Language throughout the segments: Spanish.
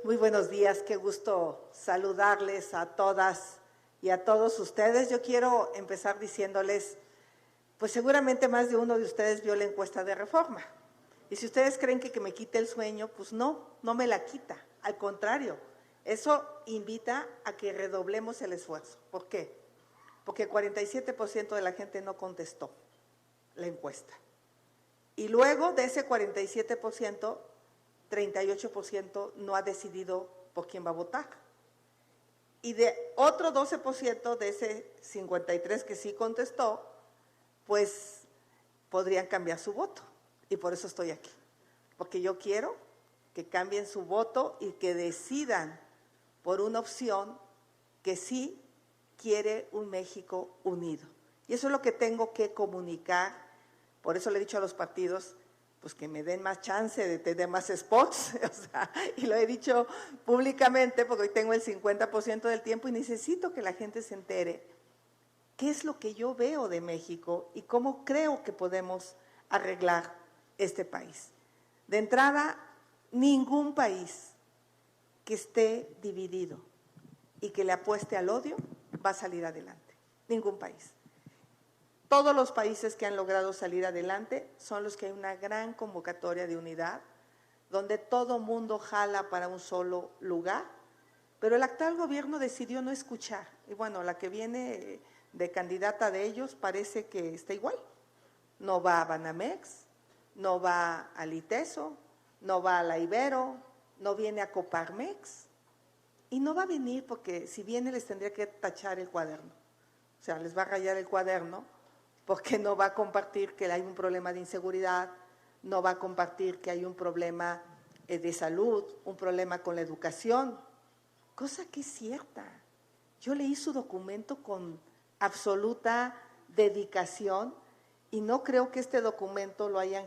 Muy buenos días, qué gusto saludarles a todas y a todos ustedes. Yo quiero empezar diciéndoles, pues seguramente más de uno de ustedes vio la encuesta de Reforma. Y si ustedes creen que me quite el sueño, pues no me la quita. Al contrario, eso invita a que redoblemos el esfuerzo. ¿Por qué? Porque 47% de la gente no contestó la encuesta. Y luego de ese 47%, 38% no ha decidido por quién va a votar. Y de otro 12% de ese 53% que sí contestó, pues podrían cambiar su voto. Y por eso estoy aquí. Porque yo quiero que cambien su voto y que decidan por una opción que sí quiere un México unido. Y eso es lo que tengo que comunicar. Por eso le he dicho a los partidos, pues que me den más chance de tener más spots, y lo he dicho públicamente porque hoy tengo el 50% del tiempo y necesito que la gente se entere qué es lo que yo veo de México y cómo creo que podemos arreglar este país. De entrada, ningún país que esté dividido y que le apueste al odio va a salir adelante, ningún país. Todos los países que han logrado salir adelante son los que hay una gran convocatoria de unidad, donde todo mundo jala para un solo lugar, pero el actual gobierno decidió no escuchar. Y bueno, la que viene de candidata de ellos parece que está igual. No va a Banamex, no va al ITESO, no va a la Ibero, no viene a Coparmex y no va a venir porque si viene les tendría que tachar el cuaderno. O sea, les va a rayar el cuaderno porque no va a compartir que hay un problema de inseguridad, no va a compartir que hay un problema de salud, un problema con la educación, cosa que es cierta. Yo leí su documento con absoluta dedicación y no creo que este documento lo hayan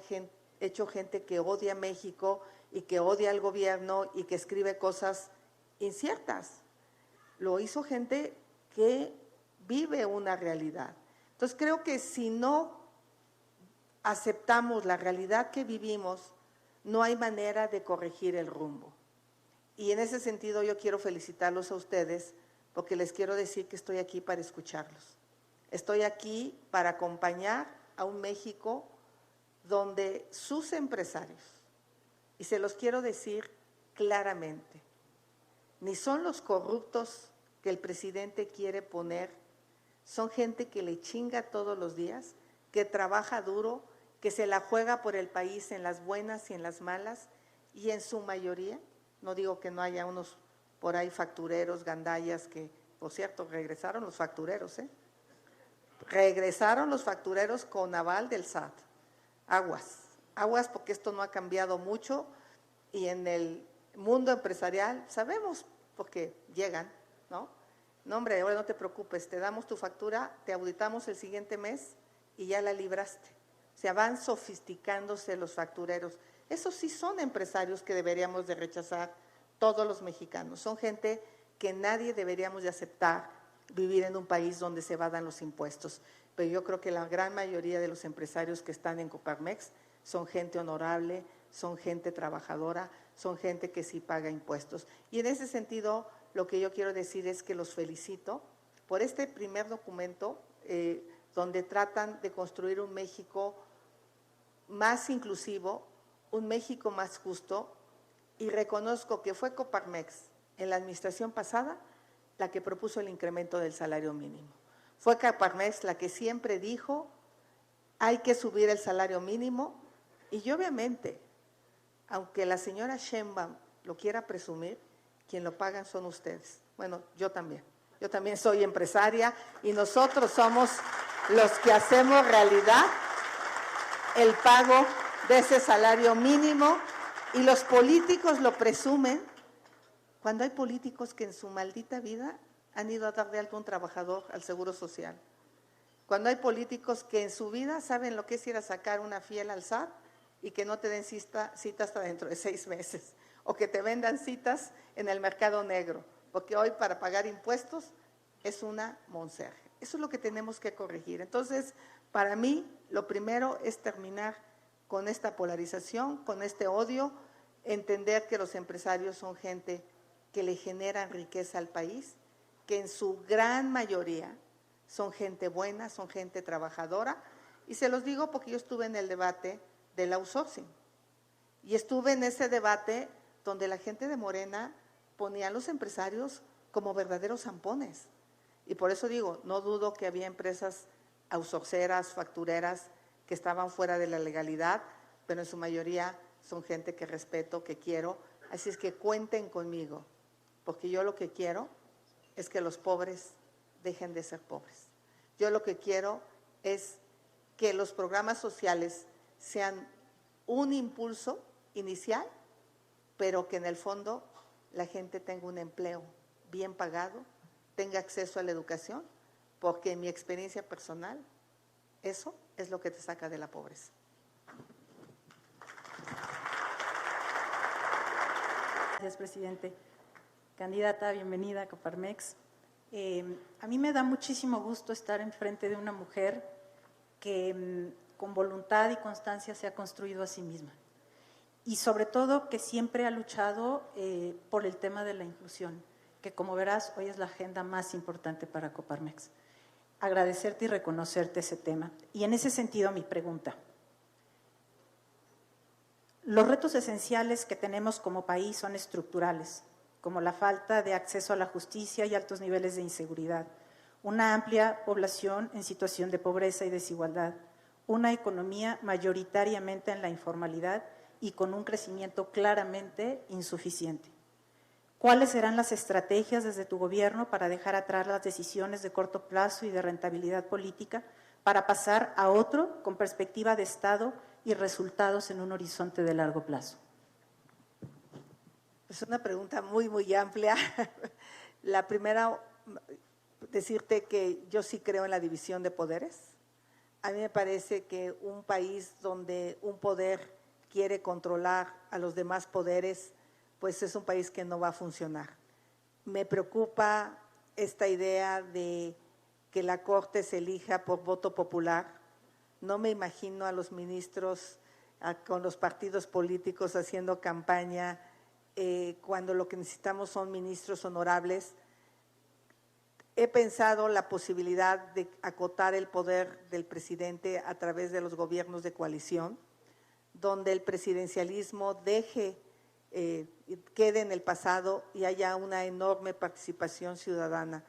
hecho gente que odia a México y que odia al gobierno y que escribe cosas inciertas. Lo hizo gente que vive una realidad. Entonces creo que si no aceptamos la realidad que vivimos, no hay manera de corregir el rumbo. Y en ese sentido yo quiero felicitarlos a ustedes porque les quiero decir que estoy aquí para escucharlos. Estoy aquí para acompañar a un México donde sus empresarios, y se los quiero decir claramente, ni son los corruptos que el presidente quiere poner, son gente que le chinga todos los días, que trabaja duro, que se la juega por el país en las buenas y en las malas, y en su mayoría, no digo que no haya unos por ahí factureros, gandallas, que por cierto regresaron los factureros, regresaron los factureros con aval del SAT. Aguas porque esto no ha cambiado mucho y en el mundo empresarial sabemos porque llegan, ¿no? No, hombre, ahora no te preocupes, te damos tu factura, te auditamos el siguiente mes y ya la libraste. O sea, van sofisticándose los factureros. Esos sí son empresarios que deberíamos de rechazar todos los mexicanos. Son gente que nadie deberíamos de aceptar vivir en un país donde se evadan los impuestos. Pero yo creo que la gran mayoría de los empresarios que están en Coparmex son gente honorable, son gente trabajadora, son gente que sí paga impuestos. Y en ese sentido, lo que yo quiero decir es que los felicito por este primer documento donde tratan de construir un México más inclusivo, un México más justo, y reconozco que fue Coparmex en la administración pasada la que propuso el incremento del salario mínimo. Fue Coparmex la que siempre dijo hay que subir el salario mínimo y obviamente, aunque la señora Sheinbaum lo quiera presumir, quien lo pagan son ustedes. Bueno, yo también soy empresaria y nosotros somos los que hacemos realidad el pago de ese salario mínimo y los políticos lo presumen cuando hay políticos que en su maldita vida han ido a dar de alto a un trabajador al Seguro Social. Cuando hay políticos que en su vida saben lo que es ir a sacar una fiel al SAT y que no te den cita hasta dentro de 6 meses o que te vendan citas en el mercado negro, porque hoy para pagar impuestos es una monserga. Eso es lo que tenemos que corregir. Entonces, para mí, lo primero es terminar con esta polarización, con este odio entender que los empresarios son gente que le generan riqueza al país, que en su gran mayoría son gente buena, son gente trabajadora, y se los digo porque yo estuve en el debate del outsourcing, y estuve en ese debate donde la gente de Morena ponía a los empresarios como verdaderos zampones, y por eso digo, no dudo que había empresas outsourceras, factureras, que estaban fuera de la legalidad, pero en su mayoría son gente que respeto, que quiero, así es que cuenten conmigo, porque yo lo que quiero es que los pobres dejen de ser pobres. Yo lo que quiero es que los programas sociales sean un impulso inicial, pero que en el fondo la gente tenga un empleo bien pagado, tenga acceso a la educación, porque en mi experiencia personal, eso es lo que te saca de la pobreza. Gracias, presidente. Candidata, bienvenida a Coparmex. A mí me da muchísimo gusto estar enfrente de una mujer que con voluntad y constancia se ha construido a sí misma y sobre todo que siempre ha luchado por el tema de la inclusión, que como verás hoy es la agenda más importante para Coparmex. Agradecerte y reconocerte ese tema. Y en ese sentido mi pregunta. Los retos esenciales que tenemos como país son estructurales, como la falta de acceso a la justicia y altos niveles de inseguridad, una amplia población en situación de pobreza y desigualdad, una economía mayoritariamente en la informalidad y con un crecimiento claramente insuficiente. ¿Cuáles serán las estrategias desde tu gobierno para dejar atrás las decisiones de corto plazo y de rentabilidad política para pasar a otro con perspectiva de Estado y resultados en un horizonte de largo plazo? Es una pregunta muy, muy amplia. La primera, decirte que yo sí creo en la división de poderes. A mí me parece que un país donde un poder quiere controlar a los demás poderes, pues es un país que no va a funcionar. Me preocupa esta idea de que la Corte se elija por voto popular. No me imagino a los ministros con los partidos políticos haciendo campaña cuando lo que necesitamos son ministros honorables. He pensado la posibilidad de acotar el poder del presidente a través de los gobiernos de coalición, donde el presidencialismo quede en el pasado y haya una enorme participación ciudadana.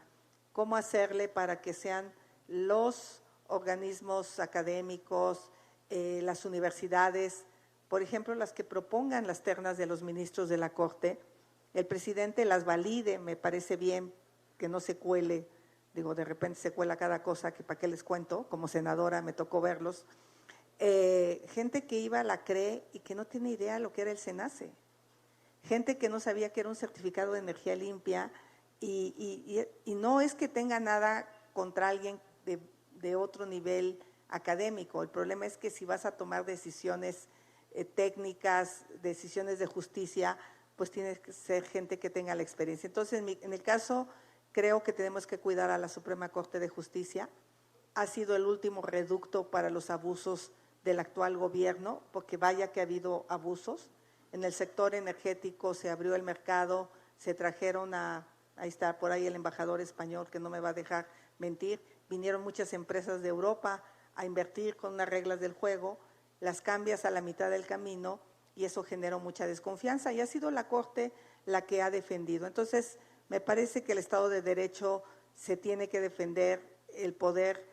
¿Cómo hacerle para que sean los organismos académicos, las universidades, por ejemplo, las que propongan las ternas de los ministros de la Corte, el presidente las valide? Me parece bien que no se cuele, digo, de repente se cuela cada cosa, que para qué les cuento, como senadora me tocó verlos, gente que iba a la CRE y que no tiene idea de lo que era el SENACE, gente que no sabía que era un certificado de energía limpia y no es que tenga nada contra alguien de otro nivel académico, el problema es que si vas a tomar decisiones técnicas, decisiones de justicia, pues tiene que ser gente que tenga la experiencia. Entonces, en el caso, creo que tenemos que cuidar a la Suprema Corte de Justicia. Ha sido el último reducto para los abusos del actual gobierno, porque vaya que ha habido abusos. En el sector energético se abrió el mercado, se trajeron ahí está por ahí el embajador español que no me va a dejar mentir, vinieron muchas empresas de Europa a invertir con unas reglas del juego, las cambias a la mitad del camino y eso generó mucha desconfianza y ha sido la Corte la que ha defendido. Entonces, me parece que el Estado de Derecho se tiene que defender, el poder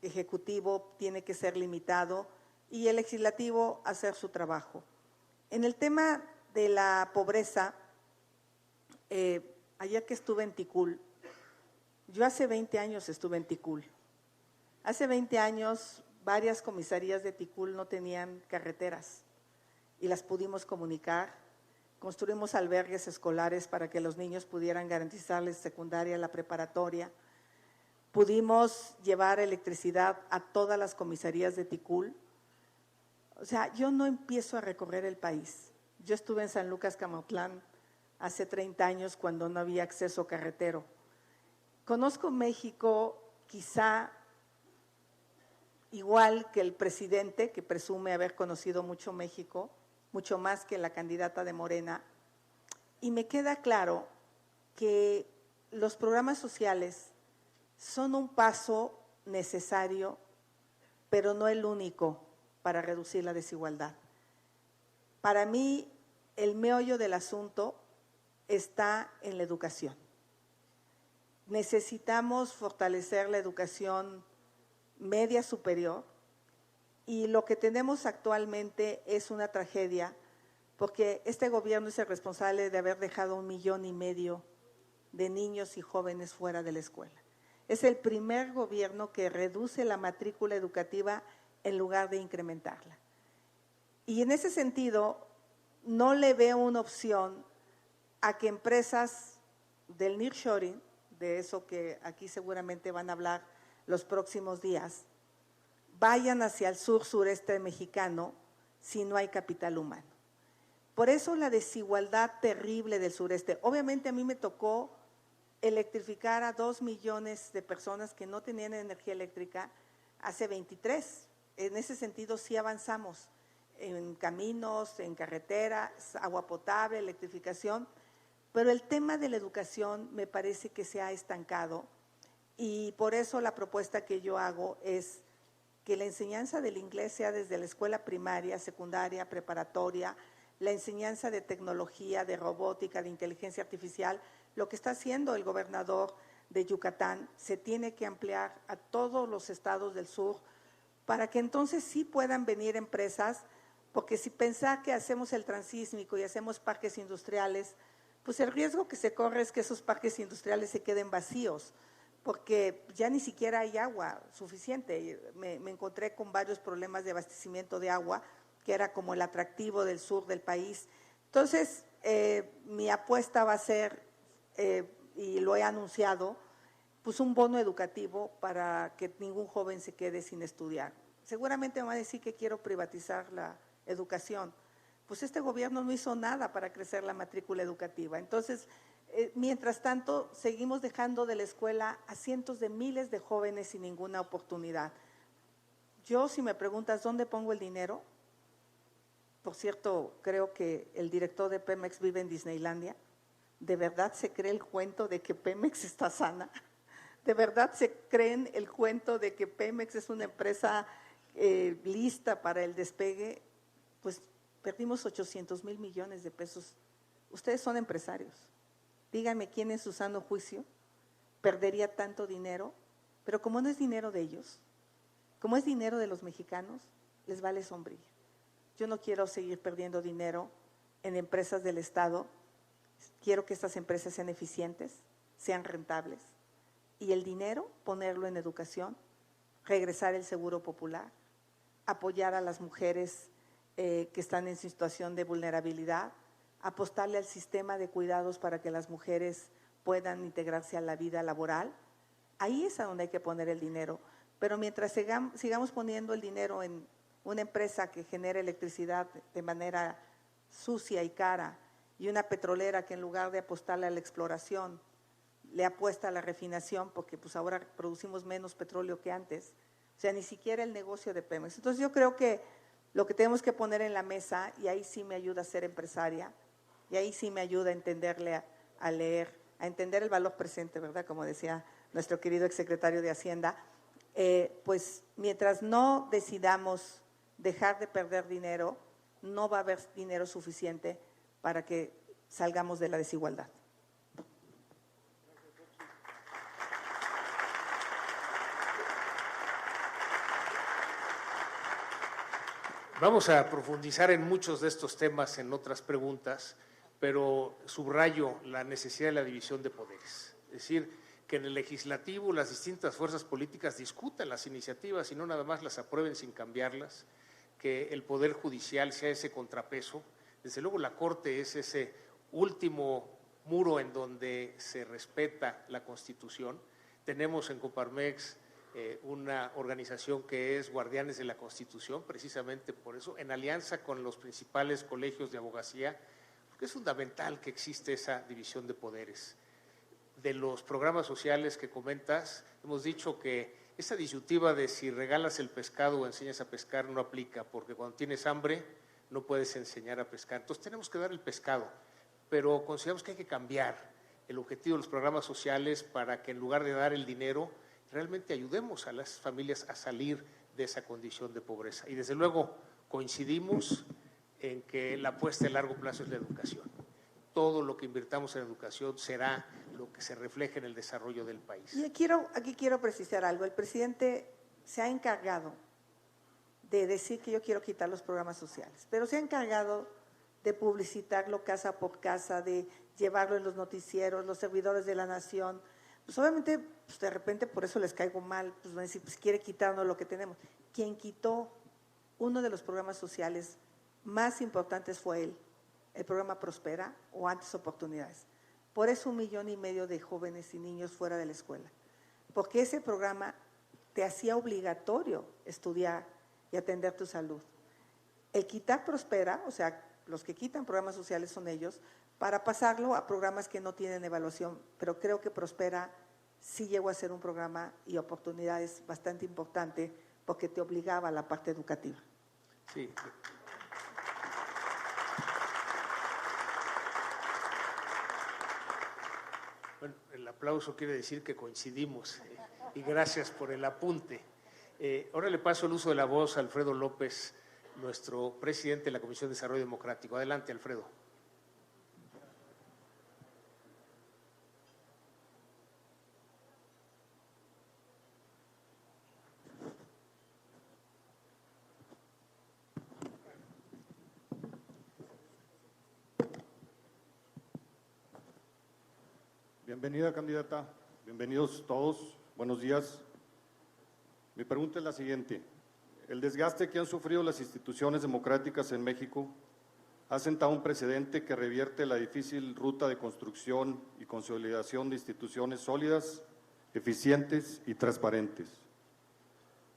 ejecutivo tiene que ser limitado y el legislativo hacer su trabajo. En el tema de la pobreza, ayer que estuve en Ticul, yo hace 20 años estuve en Ticul. Hace 20 años varias comisarías de Ticul no tenían carreteras y las pudimos comunicar. Construimos albergues escolares para que los niños pudieran garantizarles secundaria, la preparatoria. Pudimos llevar electricidad a todas las comisarías de Ticul. O sea, yo no empiezo a recorrer el país. Yo estuve en San Lucas, Camatlán, hace 30 años cuando no había acceso carretero. Conozco México quizá igual que el presidente, que presume haber conocido mucho México, mucho más que la candidata de Morena, y me queda claro que los programas sociales son un paso necesario, pero no el único para reducir la desigualdad. Para mí, el meollo del asunto está en la educación. Necesitamos fortalecer la educación media superior, y lo que tenemos actualmente es una tragedia, porque este gobierno es el responsable de haber dejado 1,5 millones de niños y jóvenes fuera de la escuela. Es el primer gobierno que reduce la matrícula educativa en lugar de incrementarla. Y en ese sentido, no le veo una opción a que empresas del nearshoring, de eso que aquí seguramente van a hablar los próximos días, vayan hacia el sur-sureste mexicano si no hay capital humano. Por eso la desigualdad terrible del sureste. Obviamente a mí me tocó electrificar a 2 millones de personas que no tenían energía eléctrica hace 23. En ese sentido sí avanzamos en caminos, en carreteras, agua potable, electrificación, pero el tema de la educación me parece que se ha estancado, y por eso la propuesta que yo hago es que la enseñanza del inglés sea desde la escuela primaria, secundaria, preparatoria, la enseñanza de tecnología, de robótica, de inteligencia artificial. Lo que está haciendo el gobernador de Yucatán se tiene que ampliar a todos los estados del sur para que entonces sí puedan venir empresas, porque si pensar que hacemos el transísmico y hacemos parques industriales, pues el riesgo que se corre es que esos parques industriales se queden vacíos, porque ya ni siquiera hay agua suficiente. Me encontré con varios problemas de abastecimiento de agua, que era como el atractivo del sur del país. Entonces, mi apuesta va a ser, y lo he anunciado, pues un bono educativo para que ningún joven se quede sin estudiar. Seguramente me van a decir que quiero privatizar la educación. Pues este gobierno no hizo nada para crecer la matrícula educativa. Entonces, mientras tanto, seguimos dejando de la escuela a cientos de miles de jóvenes sin ninguna oportunidad. Yo, si me preguntas dónde pongo el dinero, por cierto, creo que el director de Pemex vive en Disneylandia. ¿De verdad se cree el cuento de que Pemex está sana? ¿De verdad se creen el cuento de que Pemex es una empresa lista para el despegue? Pues perdimos 800,000 millones de pesos. Ustedes son empresarios. Díganme quién en su sano juicio perdería tanto dinero, pero como no es dinero de ellos, como es dinero de los mexicanos, les vale sombrilla. Yo no quiero seguir perdiendo dinero en empresas del Estado. Quiero que estas empresas sean eficientes, sean rentables, y el dinero ponerlo en educación, regresar el seguro popular, apoyar a las mujeres que están en situación de vulnerabilidad, apostarle al sistema de cuidados para que las mujeres puedan integrarse a la vida laboral. Ahí es a donde hay que poner el dinero. Pero mientras sigamos poniendo el dinero en una empresa que genera electricidad de manera sucia y cara, y una petrolera que en lugar de apostarle a la exploración, le apuesta a la refinación, porque pues ahora producimos menos petróleo que antes, o sea, ni siquiera el negocio de Pemex. Entonces yo creo que lo que tenemos que poner en la mesa, y ahí sí me ayuda a ser empresaria, y ahí sí me ayuda a entenderle, a leer, a entender el valor presente, ¿verdad? Como decía nuestro querido exsecretario de Hacienda, pues mientras no decidamos dejar de perder dinero, no va a haber dinero suficiente para que salgamos de la desigualdad. Vamos a profundizar en muchos de estos temas en otras preguntas, pero subrayo la necesidad de la división de poderes. Es decir, que en el legislativo las distintas fuerzas políticas discutan las iniciativas y no nada más las aprueben sin cambiarlas, que el Poder Judicial sea ese contrapeso. Desde luego la Corte es ese último muro en donde se respeta la Constitución. Tenemos en Coparmex una organización que es Guardianes de la Constitución, precisamente por eso, en alianza con los principales colegios de abogacía, porque es fundamental que existe esa división de poderes. De los programas sociales que comentas, hemos dicho que esa disyuntiva de si regalas el pescado o enseñas a pescar no aplica, porque cuando tienes hambre no puedes enseñar a pescar. Entonces tenemos que dar el pescado, pero consideramos que hay que cambiar el objetivo de los programas sociales para que en lugar de dar el dinero, realmente ayudemos a las familias a salir de esa condición de pobreza. Y desde luego coincidimos en que la apuesta a largo plazo es la educación. Todo lo que invirtamos en educación será lo que se refleje en el desarrollo del país. Y aquí quiero precisar algo. El presidente se ha encargado de decir que yo quiero quitar los programas sociales, pero se ha encargado de publicitarlo casa por casa, de llevarlo en los noticieros, los servidores de la nación. Pues obviamente, pues de repente por eso les caigo mal, pues van a decir, pues quiere quitarnos lo que tenemos. Quien quitó uno de los programas sociales más importantes fue él, el programa Prospera o Antes Oportunidades. Por eso 1,5 millones de jóvenes y niños fuera de la escuela, porque ese programa te hacía obligatorio estudiar y atender tu salud. El quitar Prospera, o sea, los que quitan programas sociales son ellos, para pasarlo a programas que no tienen evaluación, pero creo que Prospera sí llegó a ser un programa y oportunidades bastante importante porque te obligaba a la parte educativa. Sí. Bueno, el aplauso quiere decir que coincidimos y gracias por el apunte. Ahora le paso el uso de la voz a Alfredo López, nuestro presidente de la Comisión de Desarrollo Democrático. Adelante, Alfredo. Bienvenida, candidata. Bienvenidos todos. Buenos días. Mi pregunta es la siguiente. El desgaste que han sufrido las instituciones democráticas en México ha sentado un precedente que revierte la difícil ruta de construcción y consolidación de instituciones sólidas, eficientes y transparentes.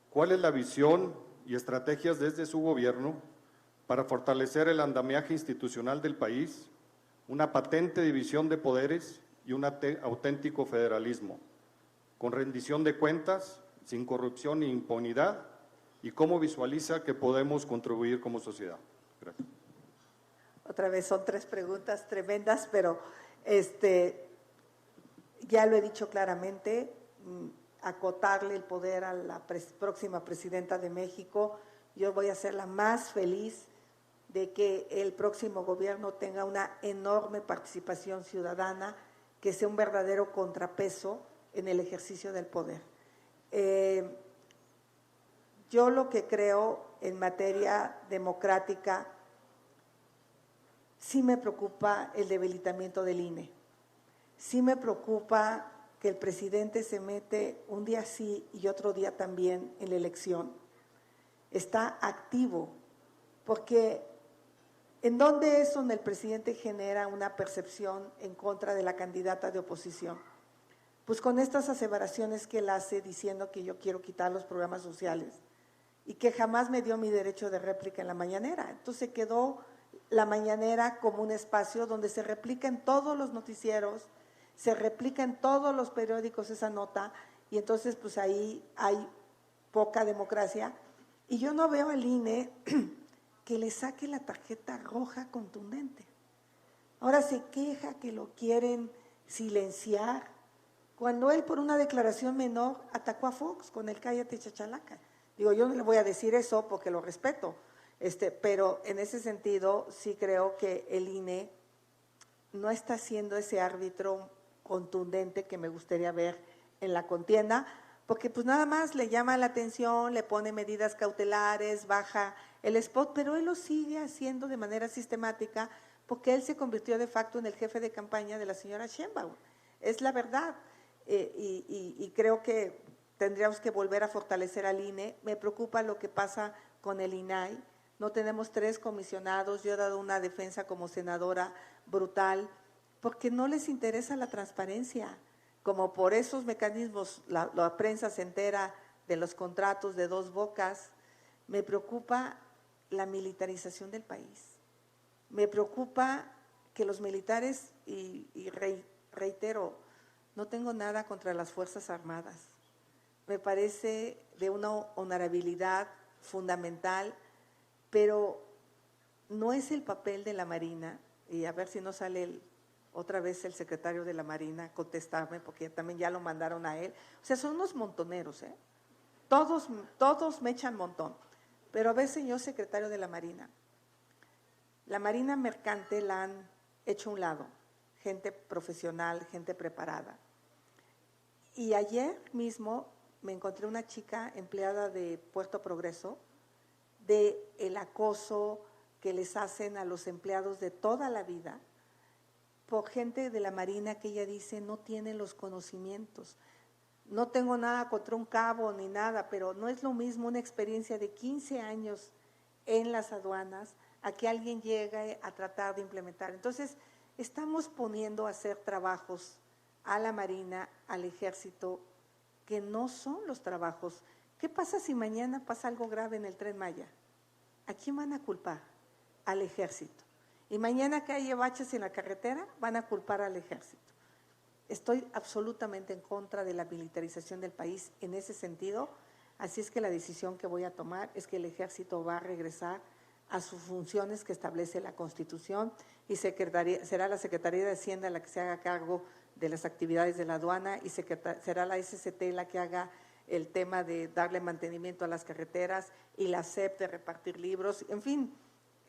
¿Cuál es la visión y estrategias desde su gobierno para fortalecer el andamiaje institucional del país, una patente división de poderes y un auténtico federalismo, con rendición de cuentas, sin corrupción ni impunidad, y cómo visualiza que podemos contribuir como sociedad? Gracias. Otra vez son 3 preguntas tremendas, pero ya lo he dicho claramente, acotarle el poder a la próxima presidenta de México. Yo voy a ser la más feliz de que el próximo gobierno tenga una enorme participación ciudadana, que sea un verdadero contrapeso en el ejercicio del poder. Yo lo que creo en materia democrática, sí me preocupa el debilitamiento del INE, sí me preocupa que el presidente se mete un día sí y otro día también en la elección. Está activo, porque ¿en dónde es donde el presidente genera una percepción en contra de la candidata de oposición? Pues con estas aseveraciones que él hace diciendo que yo quiero quitar los programas sociales y que jamás me dio mi derecho de réplica en la mañanera. Entonces quedó la mañanera como un espacio donde se replica en todos los noticieros, se replica en todos los periódicos esa nota, y entonces pues ahí hay poca democracia. Y yo no veo al INE que le saque la tarjeta roja contundente. Ahora se queja que lo quieren silenciar, cuando él por una declaración menor atacó a Fox con el cállate chachalaca. Digo, yo no le voy a decir eso porque lo respeto, pero en ese sentido sí creo que el INE no está siendo ese árbitro contundente que me gustaría ver en la contienda, porque pues nada más le llama la atención, le pone medidas cautelares, baja el spot, pero él lo sigue haciendo de manera sistemática porque él se convirtió de facto en el jefe de campaña de la señora Sheinbaum. Es la verdad, y creo que tendríamos que volver a fortalecer al INE. Me preocupa lo que pasa con el INAI. No tenemos 3 comisionados, yo he dado una defensa como senadora brutal, porque no les interesa la transparencia. Como por esos mecanismos la prensa se entera de los contratos de 2 bocas, me preocupa la militarización del país. Me preocupa que los militares, y reitero, no tengo nada contra las Fuerzas Armadas. Me parece de una honorabilidad fundamental, pero no es el papel de la Marina, y a ver si no sale otra vez el secretario de la Marina a contestarme, porque también ya lo mandaron a él. O sea, son unos montoneros, ¿eh? Todos me echan montón. Pero a ver, señor secretario de la Marina mercante la han hecho a un lado, gente profesional, gente preparada. Y ayer mismo me encontré una chica empleada de Puerto Progreso, de el acoso que les hacen a los empleados de toda la vida, por gente de la Marina que ella dice no tiene los conocimientos. No tengo nada contra un cabo ni nada, pero no es lo mismo una experiencia de 15 años en las aduanas a que alguien llegue a tratar de implementar. Entonces, estamos poniendo a hacer trabajos a la Marina, al Ejército, que no son los trabajos. ¿Qué pasa si mañana pasa algo grave en el Tren Maya? ¿A quién van a culpar? Al Ejército. Y mañana que haya baches en la carretera, van a culpar al Ejército. Estoy absolutamente en contra de la militarización del país en ese sentido, así es que la decisión que voy a tomar es que el Ejército va a regresar a sus funciones que establece la Constitución y será la Secretaría de Hacienda la que se haga cargo de las actividades de la aduana y será la SCT la que haga el tema de darle mantenimiento a las carreteras y la SEP de repartir libros, en fin,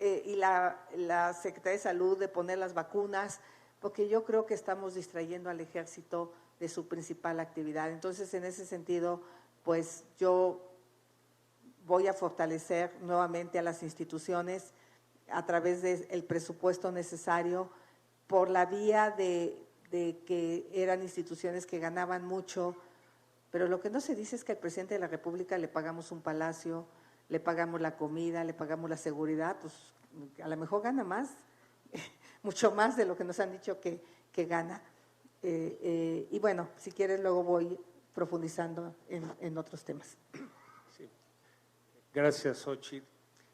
y la Secretaría de Salud de poner las vacunas, porque yo creo que estamos distrayendo al Ejército de su principal actividad. Entonces, en ese sentido, pues yo voy a fortalecer nuevamente a las instituciones a través del presupuesto necesario por la vía de que eran instituciones que ganaban mucho, pero lo que no se dice es que al presidente de la República le pagamos un palacio, le pagamos la comida, le pagamos la seguridad, pues a lo mejor gana más, mucho más de lo que nos han dicho que gana. Y bueno, si quieres luego voy profundizando en otros temas. Sí. Gracias, Xochitl.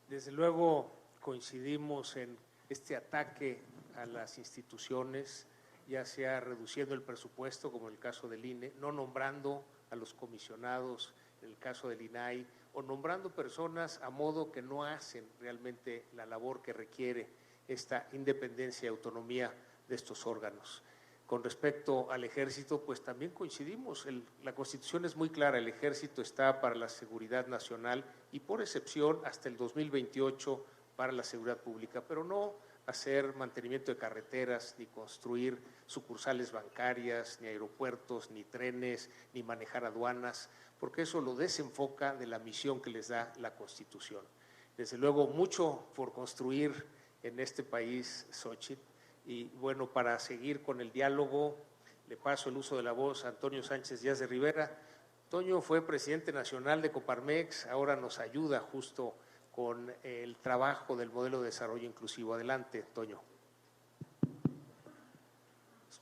Desde luego coincidimos en este ataque a las instituciones, ya sea reduciendo el presupuesto, como en el caso del INE, no nombrando a los comisionados, en el caso del INAI, o nombrando personas a modo que no hacen realmente la labor que requiere esta independencia y autonomía de estos órganos. Con respecto al Ejército, pues también coincidimos, la Constitución es muy clara, el Ejército está para la seguridad nacional y por excepción hasta el 2028 para la seguridad pública, pero no hacer mantenimiento de carreteras, ni construir sucursales bancarias, ni aeropuertos, ni trenes, ni manejar aduanas, porque eso lo desenfoca de la misión que les da la Constitución. Desde luego, mucho por construir en este país, Xochitl, y bueno, para seguir con el diálogo, le paso el uso de la voz a Antonio Sánchez Díaz de Rivera. Toño fue presidente nacional de Coparmex, ahora nos ayuda justo con el trabajo del modelo de desarrollo inclusivo. Adelante, Toño.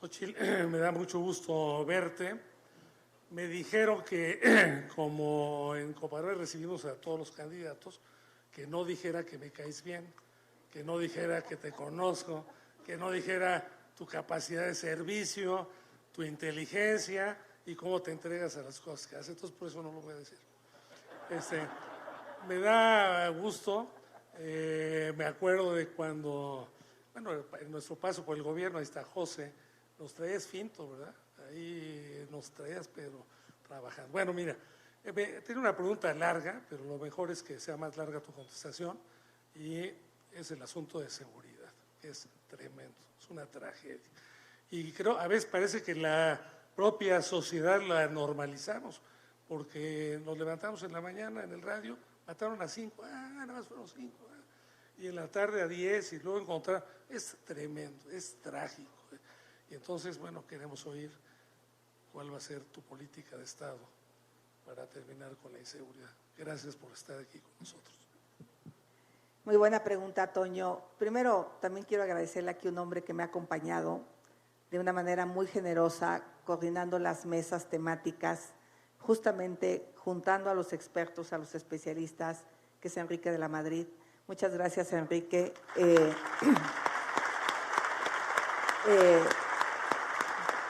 Xochitl, me da mucho gusto verte. Me dijeron que como en Coparmex recibimos a todos los candidatos, que no dijera que me caes bien, que no dijera que te conozco, que no dijera tu capacidad de servicio, tu inteligencia y cómo te entregas a las cosas que haces. Entonces, por eso no lo voy a decir. Me da gusto, me acuerdo de cuando, bueno, en nuestro paso por el gobierno, ahí está José, nos traías finto, ¿verdad? Ahí nos traías, pero trabajando. Bueno, mira, tiene una pregunta larga, pero lo mejor es que sea más larga tu contestación, y es el asunto de seguridad, que es tremendo, es una tragedia. Y creo, a veces parece que la propia sociedad la normalizamos, porque nos levantamos en la mañana en el radio, mataron a 5, nada más fueron 5, y en la tarde a 10, y luego encontrar, es tremendo, es trágico. Y entonces, bueno, queremos oír cuál va a ser tu política de Estado para terminar con la inseguridad. Gracias por estar aquí con nosotros. Muy buena pregunta, Toño. Primero, también quiero agradecerle aquí a un hombre que me ha acompañado de una manera muy generosa, coordinando las mesas temáticas, justamente juntando a los expertos, a los especialistas, que es Enrique de la Madrid. Muchas gracias, Enrique.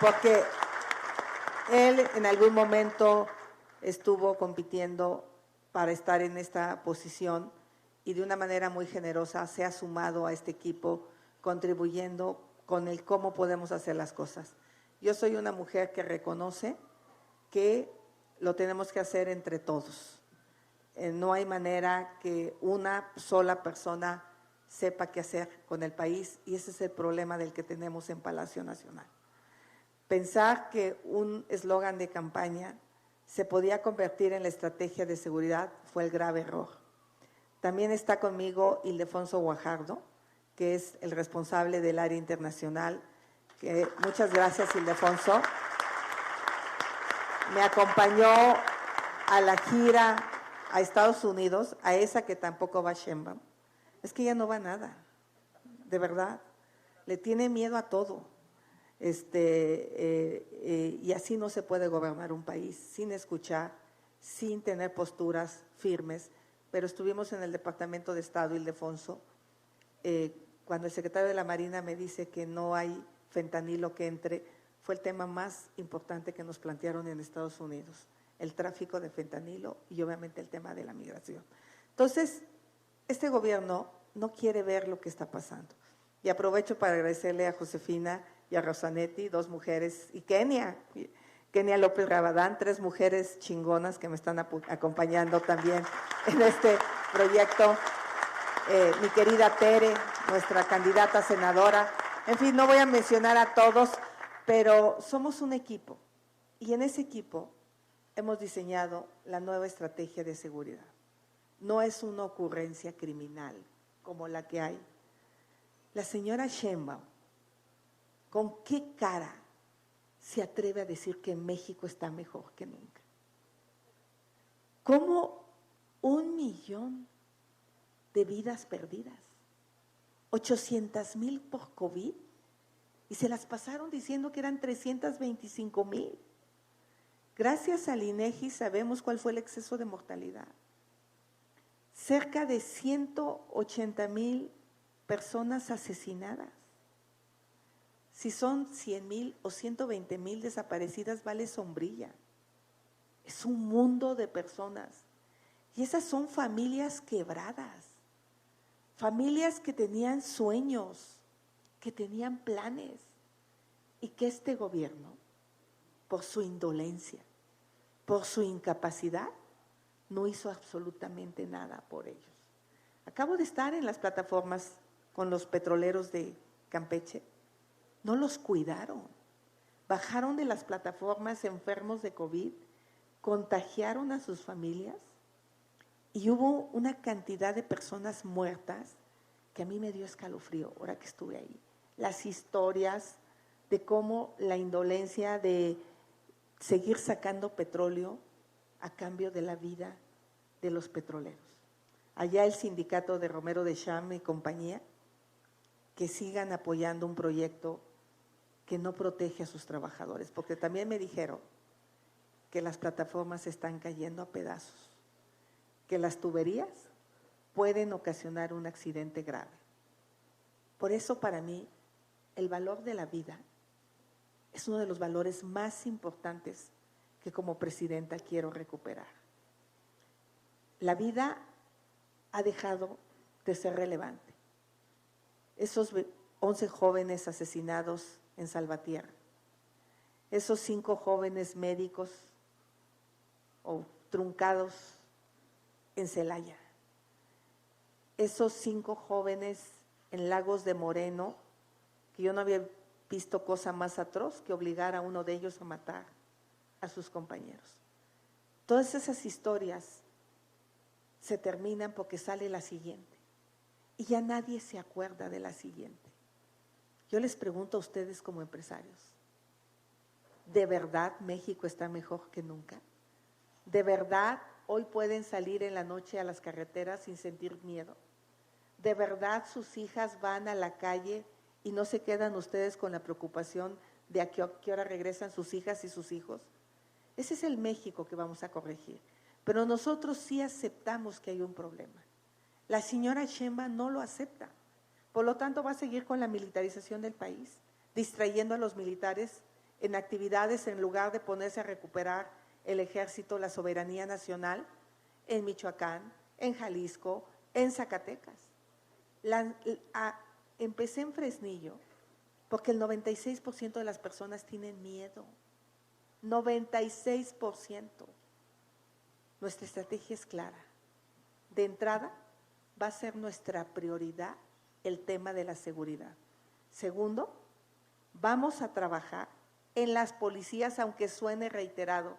Porque él en algún momento estuvo compitiendo para estar en esta posición y de una manera muy generosa se ha sumado a este equipo, contribuyendo con el cómo podemos hacer las cosas. Yo soy una mujer que reconoce que lo tenemos que hacer entre todos. No hay manera que una sola persona sepa qué hacer con el país, y ese es el problema del que tenemos en Palacio Nacional. Pensar que un eslogan de campaña se podía convertir en la estrategia de seguridad fue el grave error. También está conmigo Ildefonso Guajardo, que es el responsable del área internacional. Muchas gracias, Ildefonso. Me acompañó a la gira a Estados Unidos, a esa que tampoco va Sheinbaum. Es que ella no va a nada, de verdad. Le tiene miedo a todo. Y así no se puede gobernar un país, sin escuchar, sin tener posturas firmes. Pero estuvimos en el Departamento de Estado, Ildefonso, cuando el secretario de la Marina me dice que no hay fentanilo que entre, fue el tema más importante que nos plantearon en Estados Unidos, el tráfico de fentanilo y obviamente el tema de la migración. Entonces, este gobierno no quiere ver lo que está pasando. Y aprovecho para agradecerle a Josefina y a Rosanetti, dos mujeres, y Kenia López Rabadán, tres mujeres chingonas que me están acompañando también en este proyecto. Mi querida Tere, nuestra candidata senadora. En fin, no voy a mencionar a todos, pero somos un equipo. Y en ese equipo hemos diseñado la nueva estrategia de seguridad. No es una ocurrencia criminal como la que hay. La señora Sheinbaum, ¿con qué cara se atreve a decir que México está mejor que nunca? ¿Cómo 1 millón de vidas perdidas? 800,000 por COVID, y se las pasaron diciendo que eran 325,000. Gracias al INEGI sabemos cuál fue el exceso de mortalidad. Cerca de 180,000 personas asesinadas. Si son 100,000 o 120,000 desaparecidas, vale sombrilla. Es un mundo de personas. Y esas son familias quebradas, familias que tenían sueños, que tenían planes, y que este gobierno, por su indolencia, por su incapacidad, no hizo absolutamente nada por ellos. Acabo de estar en las plataformas con los petroleros de Campeche. No los cuidaron. Bajaron de las plataformas enfermos de COVID, contagiaron a sus familias y hubo una cantidad de personas muertas que a mí me dio escalofrío ahora que estuve ahí. Las historias de cómo la indolencia de seguir sacando petróleo a cambio de la vida de los petroleros. Allá el sindicato de Romero de Cham y compañía, que sigan apoyando un proyecto que no protege a sus trabajadores, porque también me dijeron que las plataformas están cayendo a pedazos, que las tuberías pueden ocasionar un accidente grave. Por eso, para mí, el valor de la vida es uno de los valores más importantes que como presidenta quiero recuperar. La vida ha dejado de ser relevante. Esos 11 jóvenes asesinados en Salvatierra, esos 5 jóvenes médicos o truncados en Celaya, esos 5 jóvenes en Lagos de Moreno, que yo no había visto cosa más atroz que obligar a uno de ellos a matar a sus compañeros. Todas esas historias se terminan porque sale la siguiente y ya nadie se acuerda de la siguiente. Yo les pregunto a ustedes como empresarios, ¿de verdad México está mejor que nunca? ¿De verdad hoy pueden salir en la noche a las carreteras sin sentir miedo? ¿De verdad sus hijas van a la calle y no se quedan ustedes con la preocupación de a qué hora regresan sus hijas y sus hijos? Ese es el México que vamos a corregir. Pero nosotros sí aceptamos que hay un problema. La señora Sheinbaum no lo acepta. Por lo tanto, va a seguir con la militarización del país, distrayendo a los militares en actividades en lugar de ponerse a recuperar el ejército, la soberanía nacional en Michoacán, en Jalisco, en Zacatecas. Empecé en Fresnillo porque el 96% de las personas tienen miedo. 96%. Nuestra estrategia es clara. De entrada, va a ser nuestra prioridad el tema de la seguridad. Segundo, vamos a trabajar en las policías, aunque suene reiterado.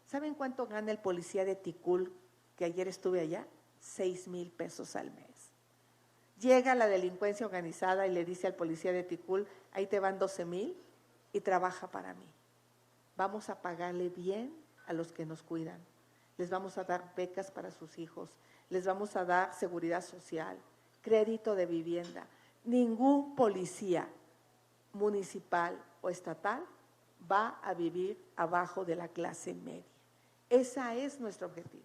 ¿Saben cuánto gana el policía de Ticul, que ayer estuve allá? 6,000 pesos al mes. Llega la delincuencia organizada y le dice al policía de Ticul, ahí te van 12,000 y trabaja para mí. Vamos a pagarle bien a los que nos cuidan. Les vamos a dar becas para sus hijos, les vamos a dar seguridad social, crédito de vivienda. Ningún policía municipal o estatal va a vivir abajo de la clase media. Ese es nuestro objetivo.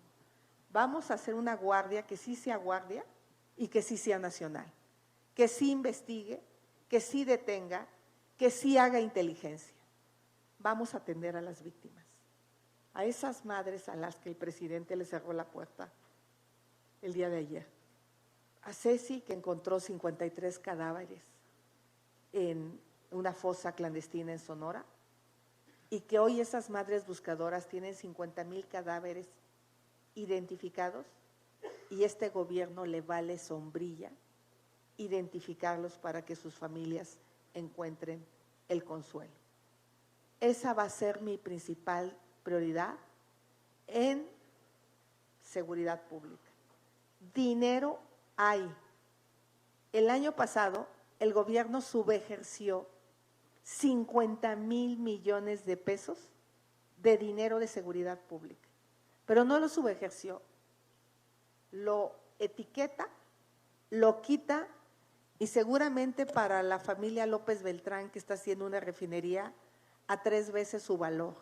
Vamos a hacer una guardia que sí sea guardia y que sí sea nacional, que sí investigue, que sí detenga, que sí haga inteligencia. Vamos a atender a las víctimas, a esas madres a las que el presidente le cerró la puerta el día de ayer, a Ceci, que encontró 53 cadáveres en una fosa clandestina en Sonora, y que hoy esas madres buscadoras tienen 50,000 cadáveres identificados y este gobierno le vale sombrilla identificarlos para que sus familias encuentren el consuelo. Esa va a ser mi principal prioridad en seguridad pública. Dinero hay. El año pasado el gobierno subejerció 50,000 millones de pesos de dinero de seguridad pública, pero no lo subejerció, lo etiqueta, lo quita y seguramente para la familia López Beltrán, que está haciendo una refinería, a 3 veces su valor.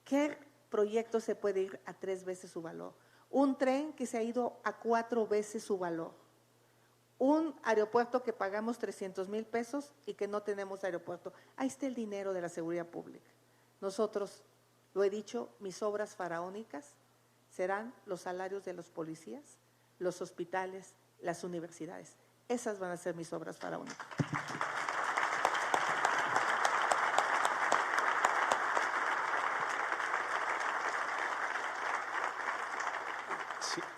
¿Qué proyecto se puede ir a 3 veces su valor? Un tren que se ha ido a 4 veces su valor. Un aeropuerto que pagamos 300,000 pesos y que no tenemos aeropuerto. Ahí está el dinero de la seguridad pública. Nosotros, lo he dicho, mis obras faraónicas serán los salarios de los policías, los hospitales, las universidades. Esas van a ser mis obras faraónicas.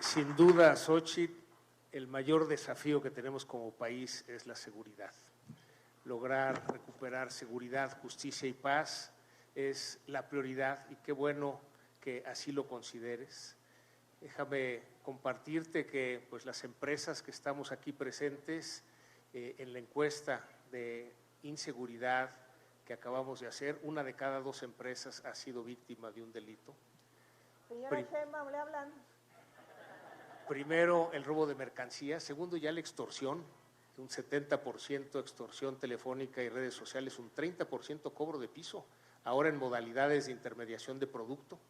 Sin duda, Xóchitl, el mayor desafío que tenemos como país es la seguridad. Lograr recuperar seguridad, justicia y paz es la prioridad y qué bueno que así lo consideres. Déjame compartirte que pues, las empresas que estamos aquí presentes en la encuesta de inseguridad que acabamos de hacer, 1 de cada 2 empresas ha sido víctima de un delito. Señora Gemma, ¿le hablan? Primero, el robo de mercancías. Segundo, ya la extorsión, un 70% extorsión telefónica y redes sociales, un 30% cobro de piso, ahora en modalidades de intermediación de producto.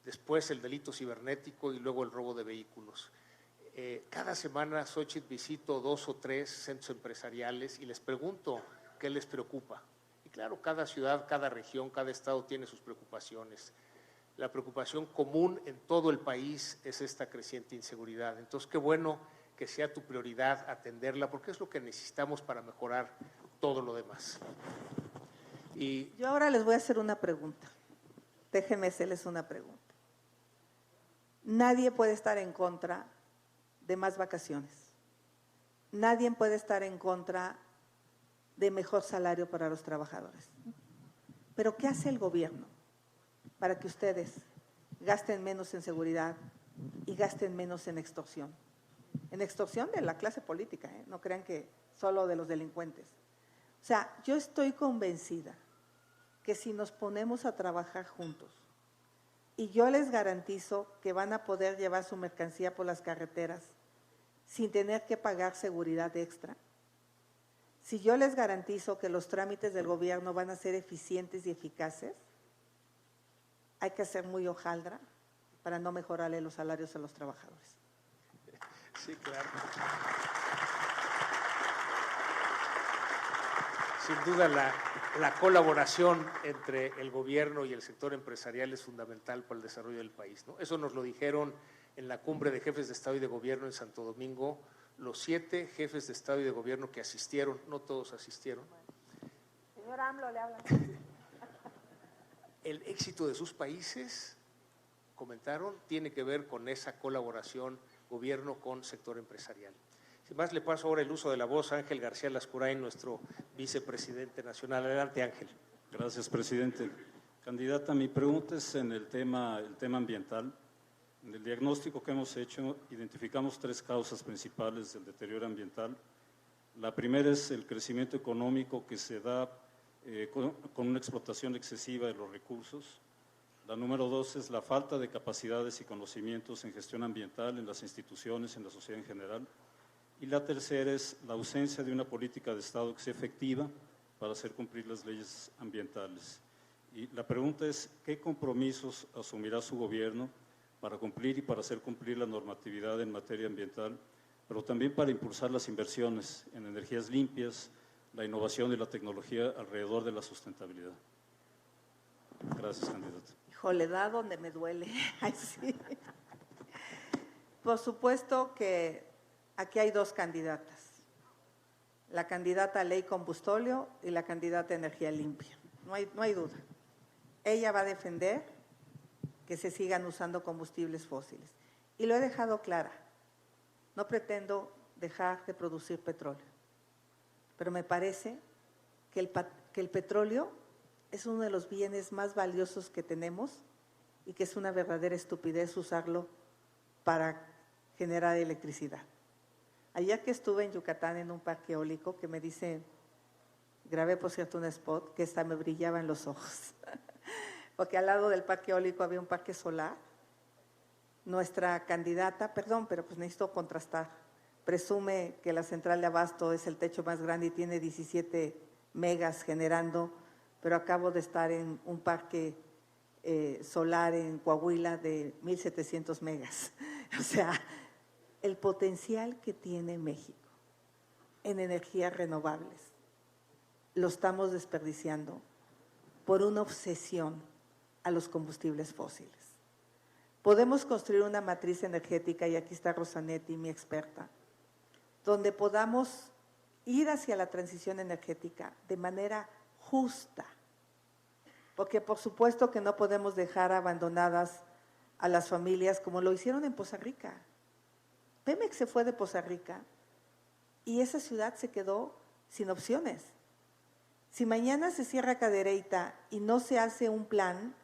Después el delito cibernético y luego el robo de vehículos. Cada semana, Xóchitl, visito 2 o 3 centros empresariales y les pregunto qué les preocupa. Y claro, cada ciudad, cada región, cada estado tiene sus preocupaciones. La preocupación común en todo el país es esta creciente inseguridad. Entonces, qué bueno que sea tu prioridad atenderla, porque es lo que necesitamos para mejorar todo lo demás. Y yo ahora les voy a hacer una pregunta. Déjenme hacerles una pregunta. Nadie puede estar en contra de más vacaciones. Nadie puede estar en contra de mejor salario para los trabajadores. Pero ¿qué hace el gobierno para que ustedes gasten menos en seguridad y gasten menos en extorsión? En extorsión de la clase política, no crean que solo de los delincuentes. O sea, yo estoy convencida que si nos ponemos a trabajar juntos, y yo les garantizo que van a poder llevar su mercancía por las carreteras sin tener que pagar seguridad extra, si yo les garantizo que los trámites del gobierno van a ser eficientes y eficaces, hay que ser muy hojaldra para no mejorarle los salarios a los trabajadores. sí, claro. Sin duda, la colaboración entre el gobierno y el sector empresarial es fundamental para el desarrollo del país, ¿no? Eso nos lo dijeron en la cumbre de jefes de Estado y de Gobierno en Santo Domingo, los 7 jefes de Estado y de Gobierno que asistieron, no todos asistieron. Señor AMLO, le hablan. El éxito de sus países, comentaron, tiene que ver con esa colaboración gobierno con sector empresarial. Sin más, le paso ahora el uso de la voz a Ángel García Lascurain, nuestro vicepresidente nacional. Adelante, Ángel. Gracias, presidente. Candidata, mi pregunta es en el tema ambiental. En el diagnóstico que hemos hecho, identificamos 3 causas principales del deterioro ambiental. La primera es el crecimiento económico que se da con una explotación excesiva de los recursos. La número 2 es la falta de capacidades y conocimientos en gestión ambiental en las instituciones, en la sociedad en general. Y la tercera es la ausencia de una política de Estado que sea efectiva para hacer cumplir las leyes ambientales. Y la pregunta es, ¿qué compromisos asumirá su gobierno para cumplir y para hacer cumplir la normatividad en materia ambiental, pero también para impulsar las inversiones en energías limpias, la innovación y la tecnología alrededor de la sustentabilidad? Gracias, candidato. Híjole, da donde me duele. Ay, sí. Por supuesto que aquí hay 2 candidatas. La candidata a ley combustóleo y la candidata a energía limpia. No hay duda. Ella va a defender que se sigan usando combustibles fósiles. Y lo he dejado clara. No pretendo dejar de producir petróleo. Pero me parece que el petróleo es uno de los bienes más valiosos que tenemos y que es una verdadera estupidez usarlo para generar electricidad. Ayer que estuve en Yucatán en un parque eólico, que me dice, grabé por cierto un spot que hasta me brillaba en los ojos, porque al lado del parque eólico había un parque solar. Nuestra candidata, perdón, pero pues necesito contrastar, presume que la central de abasto es el techo más grande y tiene 17 megas generando, pero acabo de estar en un parque solar en Coahuila de 1,700 megas. O sea, el potencial que tiene México en energías renovables lo estamos desperdiciando por una obsesión a los combustibles fósiles. Podemos construir una matriz energética, y aquí está Rosanetti, mi experta, donde podamos ir hacia la transición energética de manera justa, porque por supuesto que no podemos dejar abandonadas a las familias como lo hicieron en Poza Rica. Pemex se fue de Poza Rica y esa ciudad se quedó sin opciones. Si mañana se cierra Cadereyta y no se hace un plan,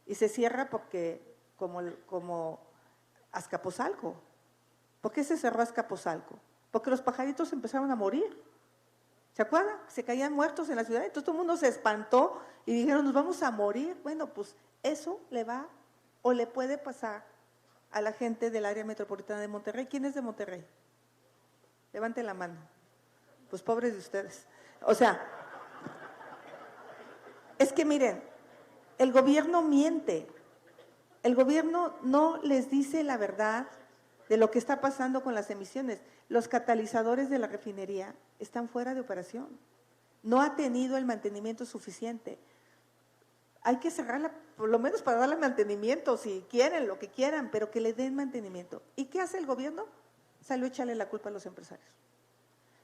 y se cierra porque como Azcapotzalco. ¿Por qué se cerró Azcapotzalco? Porque los pajaritos empezaron a morir. ¿Se acuerdan? Se caían muertos en la ciudad. Entonces todo el mundo se espantó y dijeron, nos vamos a morir. Bueno, pues eso le va o le puede pasar a la gente del área metropolitana de Monterrey. ¿Quién es de Monterrey? Levanten la mano. Pues pobres de ustedes. O sea, es que miren, el gobierno miente. El gobierno no les dice la verdad de lo que está pasando con las emisiones. Los catalizadores de la refinería están fuera de operación. No ha tenido el mantenimiento suficiente. Hay que cerrarla, por lo menos para darle mantenimiento, si quieren, lo que quieran, pero que le den mantenimiento. ¿Y qué hace el gobierno? Salió a echarle la culpa a los empresarios.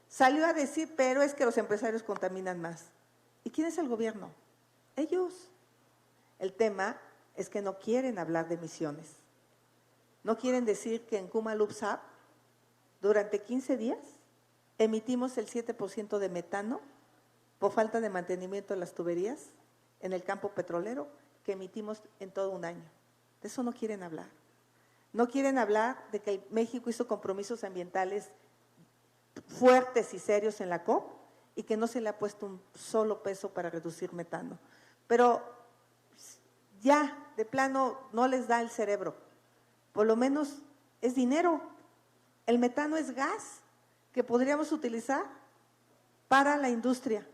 Salió a decir, pero es que los empresarios contaminan más. ¿Y quién es el gobierno? Ellos. El tema es que no quieren hablar de emisiones. No quieren decir que en Kumalupsap, durante 15 días, emitimos el 7% de metano por falta de mantenimiento de las tuberías en el campo petrolero que emitimos en todo un año. De eso no quieren hablar. No quieren hablar de que México hizo compromisos ambientales fuertes y serios en la COP y que no se le ha puesto un solo peso para reducir metano. Pero ya, de plano, no les da el cerebro. Por lo menos es dinero. El metano es gas que podríamos utilizar para la industria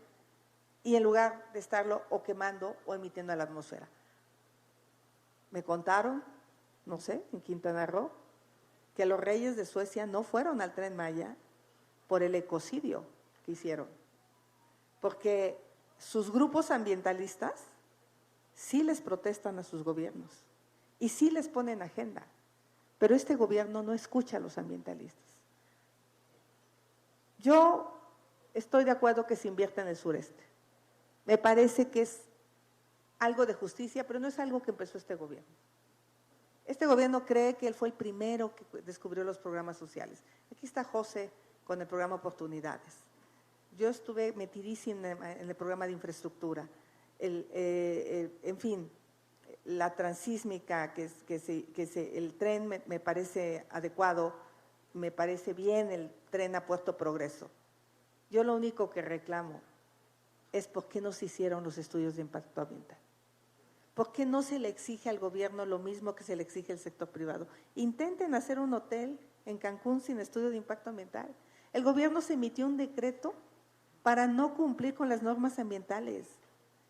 y en lugar de estarlo o quemando o emitiendo a la atmósfera. Me contaron, no sé, en Quintana Roo, que los reyes de Suecia no fueron al Tren Maya por el ecocidio que hicieron, porque sus grupos ambientalistas sí les protestan a sus gobiernos y sí les ponen agenda. pero este gobierno no escucha a los ambientalistas. Yo estoy de acuerdo que se invierta en el sureste. Me parece que es algo de justicia, pero no es algo que empezó este gobierno. Este gobierno cree que él fue el primero que descubrió los programas sociales. Aquí está José con el programa Oportunidades. Yo estuve metidísima en el programa de infraestructura. En fin, la transísmica, el tren me parece adecuado, me parece bien el tren a Puerto Progreso. Yo lo único que reclamo es por qué no se hicieron los estudios de impacto ambiental. ¿Por qué no se le exige al gobierno lo mismo que se le exige al sector privado? Intenten hacer un hotel en Cancún sin estudio de impacto ambiental. El gobierno se emitió un decreto para no cumplir con las normas ambientales.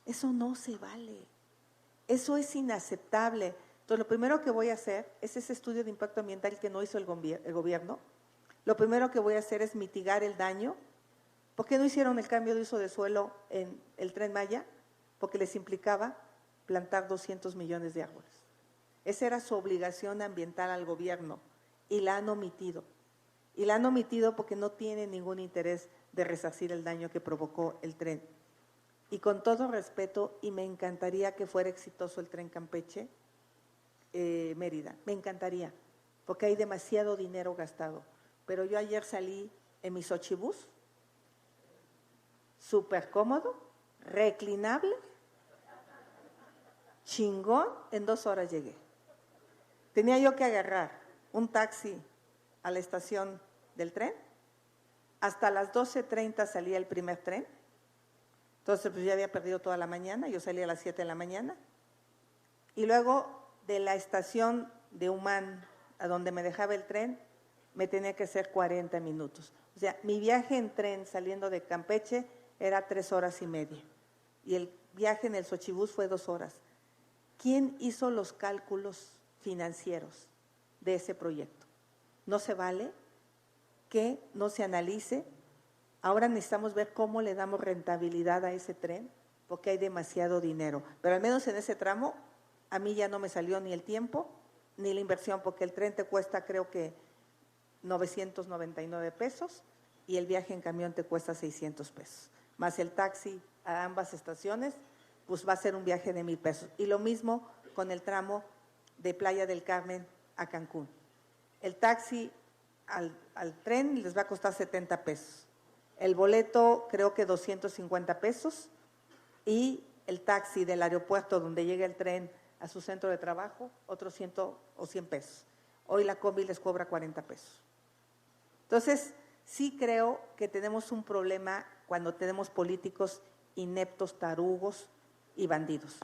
Eso no se vale. Eso es inaceptable. Entonces, lo primero que voy a hacer es ese estudio de impacto ambiental que no hizo el gobierno. Lo primero que voy a hacer es mitigar el daño. ¿Por qué no hicieron el cambio de uso de suelo en el Tren Maya? Porque les implicaba plantar 200 millones de árboles. Esa era su obligación ambiental al gobierno y la han omitido. Y la han omitido porque no tienen ningún interés de resarcir el daño que provocó el tren. Y con todo respeto, y me encantaría que fuera exitoso el tren Campeche, Mérida, me encantaría, porque hay demasiado dinero gastado. Pero yo ayer salí en mi Xochibús, súper cómodo, reclinable, chingón, en 2 horas llegué. Tenía yo que agarrar un taxi a la estación del tren, hasta las 12:30 salía el primer tren, entonces pues ya había perdido toda la mañana, yo salí a las 7 de la mañana, y luego de la estación de Humán a donde me dejaba el tren, me tenía que hacer 40 minutos. O sea, mi viaje en tren saliendo de Campeche era 3 horas y media, y el viaje en el Xochibús fue 2 horas. ¿Quién hizo los cálculos financieros de ese proyecto? No se vale que no se analice. Ahora necesitamos ver cómo le damos rentabilidad a ese tren, porque hay demasiado dinero. Pero al menos en ese tramo, a mí ya no me salió ni el tiempo ni la inversión, porque el tren te cuesta creo que 999 pesos y el viaje en camión te cuesta 600 pesos. Más el taxi a ambas estaciones, pues va a ser un viaje de 1,000 pesos. Y lo mismo con el tramo de Playa del Carmen a Cancún. El taxi al tren les va a costar 70 pesos. El boleto creo que 250 pesos y el taxi del aeropuerto donde llega el tren a su centro de trabajo, otros 100 o 100 pesos. Hoy la combi les cobra 40 pesos. Entonces, sí creo que tenemos un problema cuando tenemos políticos ineptos, tarugos y bandidos.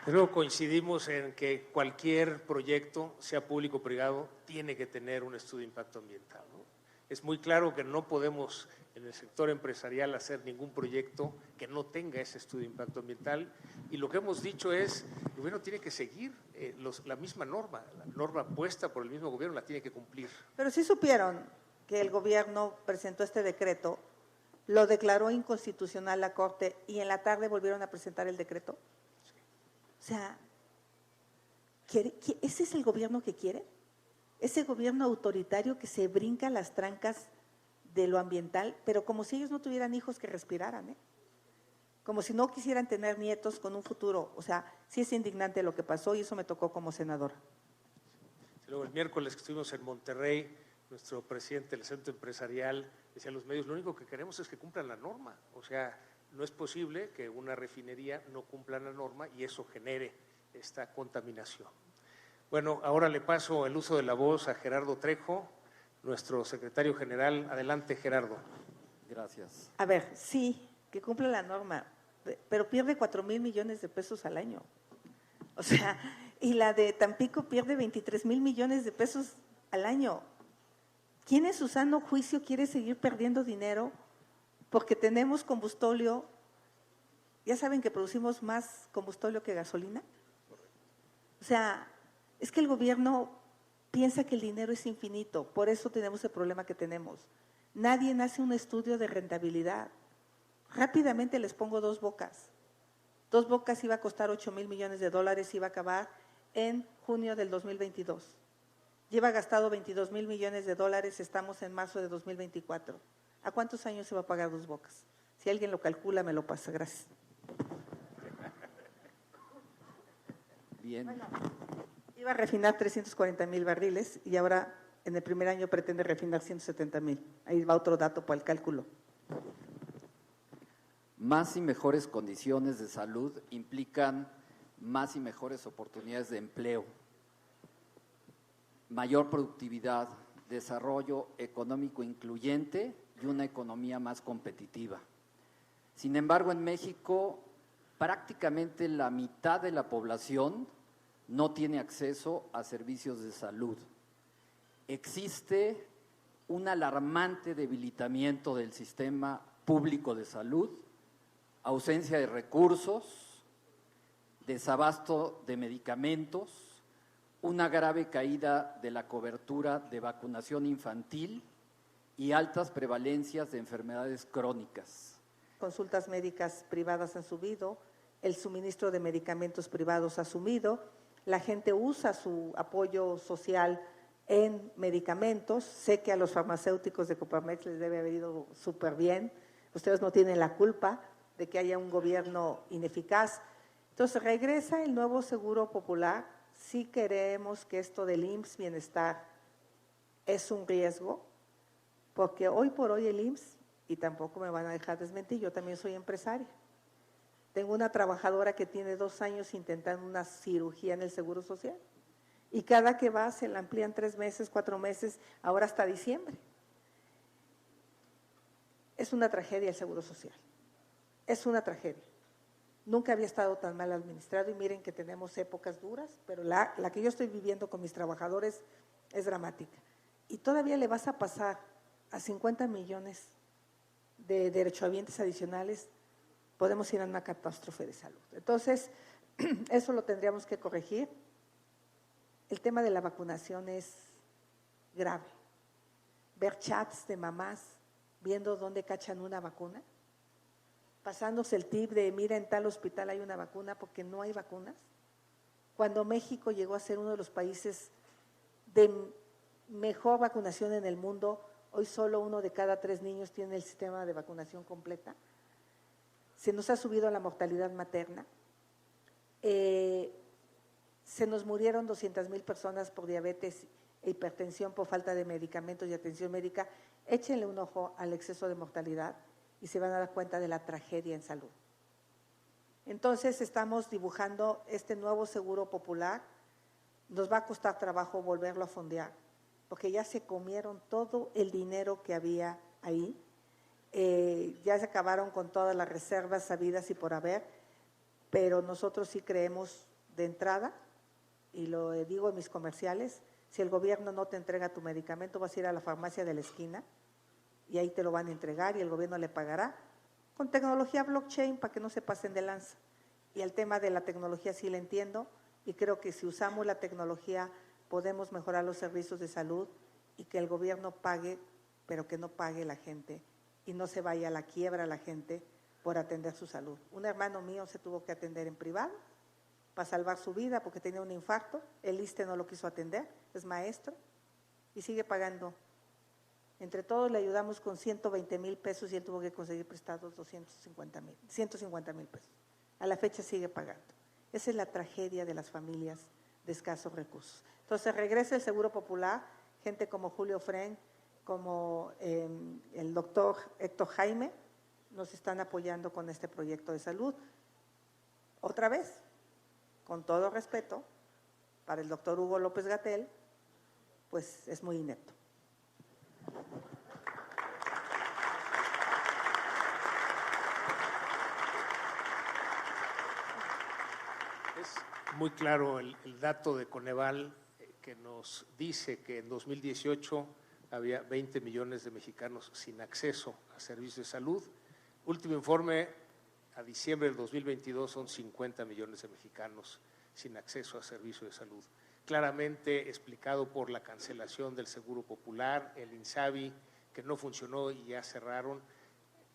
Pero coincidimos en que cualquier proyecto, sea público o privado, tiene que tener un estudio de impacto ambiental, ¿no? Es muy claro que no podemos en el sector empresarial hacer ningún proyecto que no tenga ese estudio de impacto ambiental, y lo que hemos dicho es, el gobierno tiene que seguir la misma norma, la norma puesta por el mismo gobierno la tiene que cumplir. Pero sí supieron que el gobierno presentó este decreto, lo declaró inconstitucional la Corte y en la tarde volvieron a presentar el decreto. O sea, ¿ese es el gobierno que quiere? Ese gobierno autoritario que se brinca las trancas de lo ambiental, pero como si ellos no tuvieran hijos que respiraran, ¿eh? Como si no quisieran tener nietos con un futuro. O sea, sí es indignante lo que pasó y eso me tocó como senadora. Luego el miércoles que estuvimos en Monterrey, nuestro presidente del Centro Empresarial decía a los medios, lo único que queremos es que cumplan la norma. O sea, no es posible que una refinería no cumpla la norma y eso genere esta contaminación. Bueno, ahora le paso el uso de la voz a Gerardo Trejo, nuestro secretario general. Adelante, Gerardo. Gracias. A ver, sí, que cumple la norma, pero pierde 4,000 millones de pesos al año. O sea, y la de Tampico pierde 23,000 millones de pesos al año. ¿Quién en su sano juicio quiere seguir perdiendo dinero porque tenemos combustóleo? ¿Ya saben que producimos más combustóleo que gasolina? O sea, es que el gobierno piensa que el dinero es infinito, por eso tenemos el problema que tenemos. Nadie hace un estudio de rentabilidad. Rápidamente les pongo Dos Bocas. Dos Bocas iba a costar 8,000 millones de dólares, iba a acabar en junio del 2022. Lleva gastado 22,000 millones de dólares, estamos en marzo de 2024. ¿A cuántos años se va a pagar Dos Bocas? Si alguien lo calcula, me lo pasa. Gracias. Bien. Bueno, iba a refinar 340,000 barriles y ahora en el primer año pretende refinar 170,000. Ahí va otro dato para el cálculo. Más y mejores condiciones de salud implican más y mejores oportunidades de empleo, mayor productividad, desarrollo económico incluyente y una economía más competitiva. Sin embargo, en México, prácticamente la mitad de la población no tiene acceso a servicios de salud. Existe un alarmante debilitamiento del sistema público de salud, ausencia de recursos, desabasto de medicamentos, una grave caída de la cobertura de vacunación infantil y altas prevalencias de enfermedades crónicas. Consultas médicas privadas han subido, el suministro de medicamentos privados ha subido, la gente usa su apoyo social en medicamentos. Sé que a los farmacéuticos de Coparmex les debe haber ido súper bien. Ustedes no tienen la culpa de que haya un gobierno ineficaz. Entonces, regresa el nuevo Seguro Popular. Sí queremos que esto del IMSS Bienestar es un riesgo, porque hoy por hoy el IMSS, y tampoco me van a dejar desmentir, yo también soy empresaria. Tengo una trabajadora que tiene 2 años intentando una cirugía en el Seguro Social y cada que va se la amplían 3 meses, 4 meses, ahora hasta diciembre. Es una tragedia el Seguro Social, es una tragedia. Nunca había estado tan mal administrado y miren que tenemos épocas duras, pero la que yo estoy viviendo con mis trabajadores es dramática. Y todavía le vas a pasar a 50 millones de derechohabientes adicionales, podemos ir a una catástrofe de salud. Entonces, eso lo tendríamos que corregir. El tema de la vacunación es grave. Ver chats de mamás viendo dónde cachan una vacuna, pasándose el tip de mira en tal hospital hay una vacuna porque no hay vacunas. Cuando México llegó a ser uno de los países de mejor vacunación en el mundo, hoy solo 1 de cada 3 niños tiene el sistema de vacunación completa. Se nos ha subido la mortalidad materna. Se nos murieron 200,000 personas por diabetes e hipertensión por falta de medicamentos y atención médica. Échenle un ojo al exceso de mortalidad y se van a dar cuenta de la tragedia en salud. Entonces, estamos dibujando este nuevo Seguro Popular. Nos va a costar trabajo volverlo a fondear, porque ya se comieron todo el dinero que había ahí. Ya se acabaron con todas las reservas sabidas y por haber, pero nosotros sí creemos de entrada, y lo digo en mis comerciales, si el gobierno no te entrega tu medicamento, vas a ir a la farmacia de la esquina y ahí te lo van a entregar y el gobierno le pagará con tecnología blockchain para que no se pasen de lanza. Y el tema de la tecnología sí la entiendo y creo que si usamos la tecnología podemos mejorar los servicios de salud y que el gobierno pague, pero que no pague la gente y no se vaya a la quiebra la gente por atender su salud. Un hermano mío se tuvo que atender en privado para salvar su vida porque tenía un infarto, el ISSSTE no lo quiso atender, es maestro y sigue pagando. Entre todos le ayudamos con 120,000 pesos y él tuvo que conseguir prestados 150,000 pesos. A la fecha sigue pagando. Esa es la tragedia de las familias de escasos recursos. Entonces regresa el Seguro Popular, gente como Julio Fren, como el doctor Héctor Jaime, nos están apoyando con este proyecto de salud. Otra vez, con todo respeto, para el doctor Hugo López-Gatell, pues es muy inepto. Es muy claro el dato de Coneval que nos dice que en 2018 había 20 millones de mexicanos sin acceso a servicios de salud. Último informe, a diciembre del 2022 son 50 millones de mexicanos sin acceso a servicios de salud. Claramente explicado por la cancelación del Seguro Popular, el INSABI, que no funcionó y ya cerraron.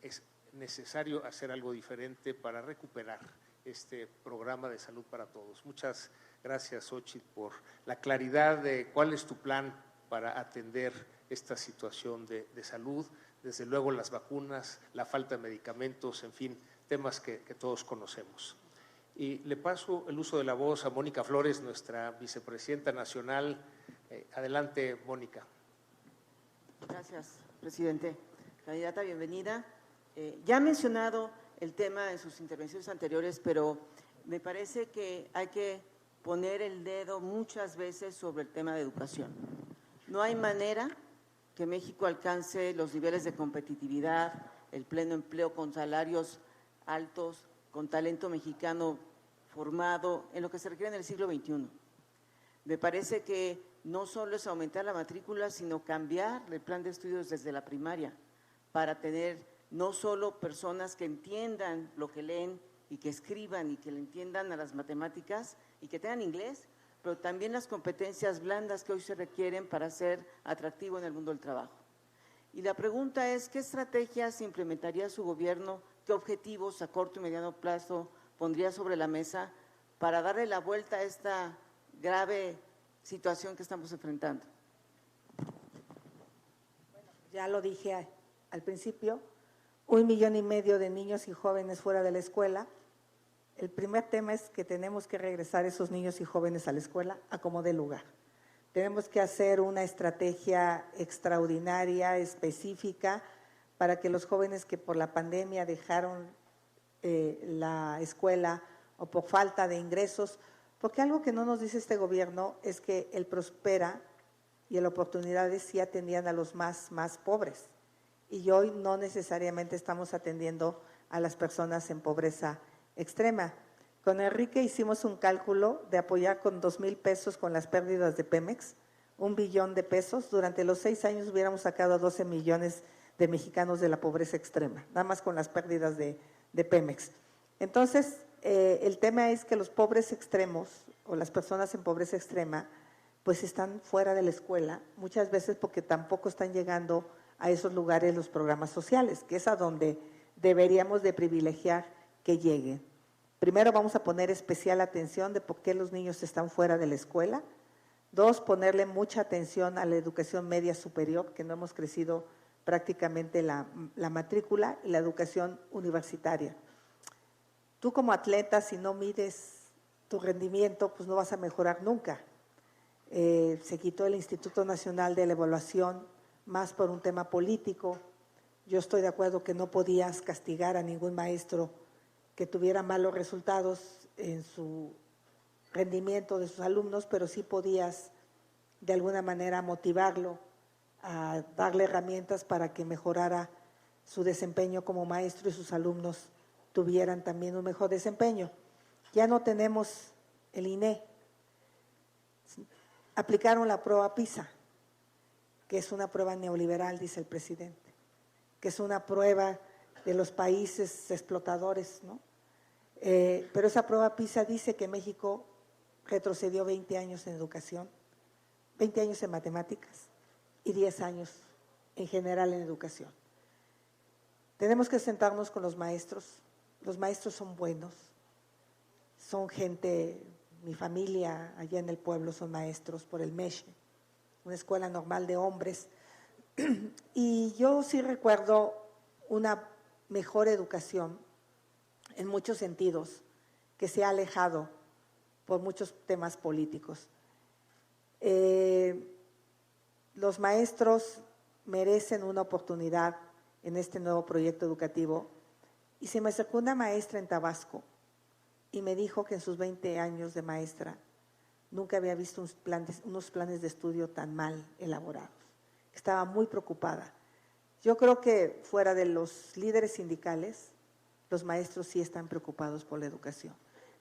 Es necesario hacer algo diferente para recuperar este programa de salud para todos. Muchas gracias, Xochitl, por la claridad de cuál es tu plan para atender esta situación de salud. Desde luego las vacunas, la falta de medicamentos, en fin, temas que todos conocemos. Y le paso el uso de la voz a Mónica Flores, nuestra vicepresidenta nacional. Adelante, Mónica. Gracias, presidente. Candidata, bienvenida. Ya ha mencionado el tema en sus intervenciones anteriores, pero me parece que hay que poner el dedo muchas veces sobre el tema de educación. No hay manera que México alcance los niveles de competitividad, el pleno empleo con salarios altos, con talento mexicano formado en lo que se requiere en el siglo XXI. Me parece que no solo es aumentar la matrícula, sino cambiar el plan de estudios desde la primaria para tener no solo personas que entiendan lo que leen y que escriban y que le entiendan a las matemáticas y que tengan inglés, pero también las competencias blandas que hoy se requieren para ser atractivo en el mundo del trabajo. Y la pregunta es, ¿qué estrategias implementaría su gobierno? ¿Qué objetivos a corto y mediano plazo pondría sobre la mesa para darle la vuelta a esta grave situación que estamos enfrentando? Bueno, ya lo dije al principio, 1,5 millones de niños y jóvenes fuera de la escuela. El primer tema es que tenemos que regresar esos niños y jóvenes a la escuela a como dé lugar. Tenemos que hacer una estrategia extraordinaria, específica, para que los jóvenes que por la pandemia dejaron la escuela o por falta de ingresos, porque algo que no nos dice este gobierno es que el Prospera y el Oportunidades sí atendían a los más pobres, y hoy no necesariamente estamos atendiendo a las personas en pobreza extrema. Con Enrique hicimos un cálculo de apoyar con 2,000 pesos con las pérdidas de Pemex, 1 billón de pesos. Durante los 6 años hubiéramos sacado a 12 millones de mexicanos de la pobreza extrema, nada más con las pérdidas de Pemex. Entonces, el tema es que los pobres extremos o las personas en pobreza extrema pues están fuera de la escuela, muchas veces porque tampoco están llegando a esos lugares los programas sociales, que es a donde deberíamos de privilegiar que lleguen. Primero vamos a poner especial atención de por qué los niños están fuera de la escuela. 2, ponerle mucha atención a la educación media superior, que no hemos crecido prácticamente la matrícula, y la educación universitaria. Tú como atleta, si no mides tu rendimiento, pues no vas a mejorar nunca. Se quitó el Instituto Nacional de la Evaluación, más por un tema político. Yo estoy de acuerdo que no podías castigar a ningún maestro que tuviera malos resultados en su rendimiento de sus alumnos, pero sí podías de alguna manera motivarlo a darle herramientas para que mejorara su desempeño como maestro y sus alumnos tuvieran también un mejor desempeño. Ya no tenemos el INE. Aplicaron la prueba PISA, que es una prueba neoliberal, dice el presidente, que es una prueba de los países explotadores, ¿no? Pero esa prueba PISA dice que México retrocedió 20 años en educación, 20 años en matemáticas y 10 años en general en educación. Tenemos que sentarnos con los maestros son buenos, son gente, mi familia allá en el pueblo son maestros por el MESHE, una escuela normal de hombres, y yo sí recuerdo una mejor educación en muchos sentidos, que se ha alejado por muchos temas políticos. Los maestros merecen una oportunidad en este nuevo proyecto educativo, y se me acercó una maestra en Tabasco y me dijo que en sus 20 años de maestra nunca había visto unos planes de estudio tan mal elaborados. Estaba muy preocupada. Yo creo que fuera de los líderes sindicales, los maestros sí están preocupados por la educación.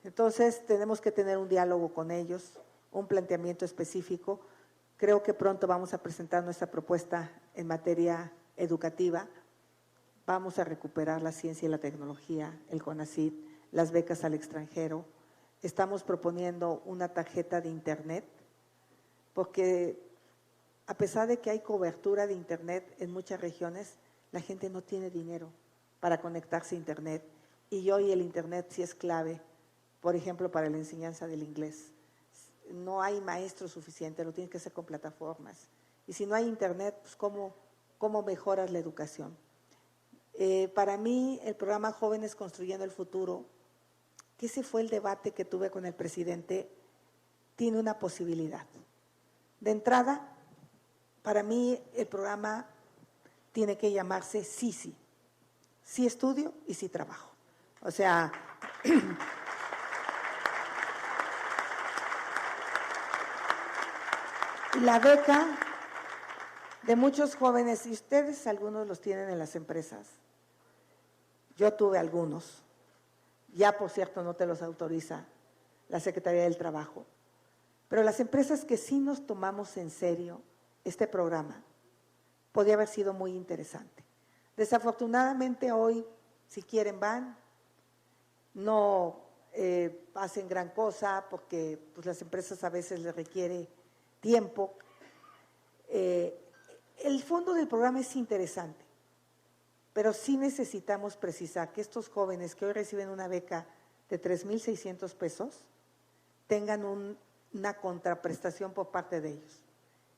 Entonces, tenemos que tener un diálogo con ellos, un planteamiento específico. Creo que pronto vamos a presentar nuestra propuesta en materia educativa. Vamos a recuperar la ciencia y la tecnología, el CONACYT, las becas al extranjero. Estamos proponiendo una tarjeta de internet, porque a pesar de que hay cobertura de Internet en muchas regiones, la gente no tiene dinero para conectarse a Internet. Y hoy el Internet sí es clave, por ejemplo, para la enseñanza del inglés. No hay maestros suficientes, lo tienes que hacer con plataformas. Y si no hay Internet, pues ¿cómo mejoras la educación? Para mí, el programa Jóvenes Construyendo el Futuro, que ese fue el debate que tuve con el presidente, tiene una posibilidad. De entrada, para mí el programa tiene que llamarse Sí, sí. Sí estudio y sí trabajo. O sea, la beca de muchos jóvenes, y ustedes algunos los tienen en las empresas, yo tuve algunos, ya por cierto no te los autoriza la Secretaría del Trabajo, pero las empresas que sí nos tomamos en serio este programa, podía haber sido muy interesante. Desafortunadamente hoy, si quieren van, no hacen gran cosa porque pues, las empresas a veces les requiere tiempo. El fondo del programa es interesante, pero sí necesitamos precisar que estos jóvenes que hoy reciben una beca de 3,600 pesos tengan una contraprestación por parte de ellos.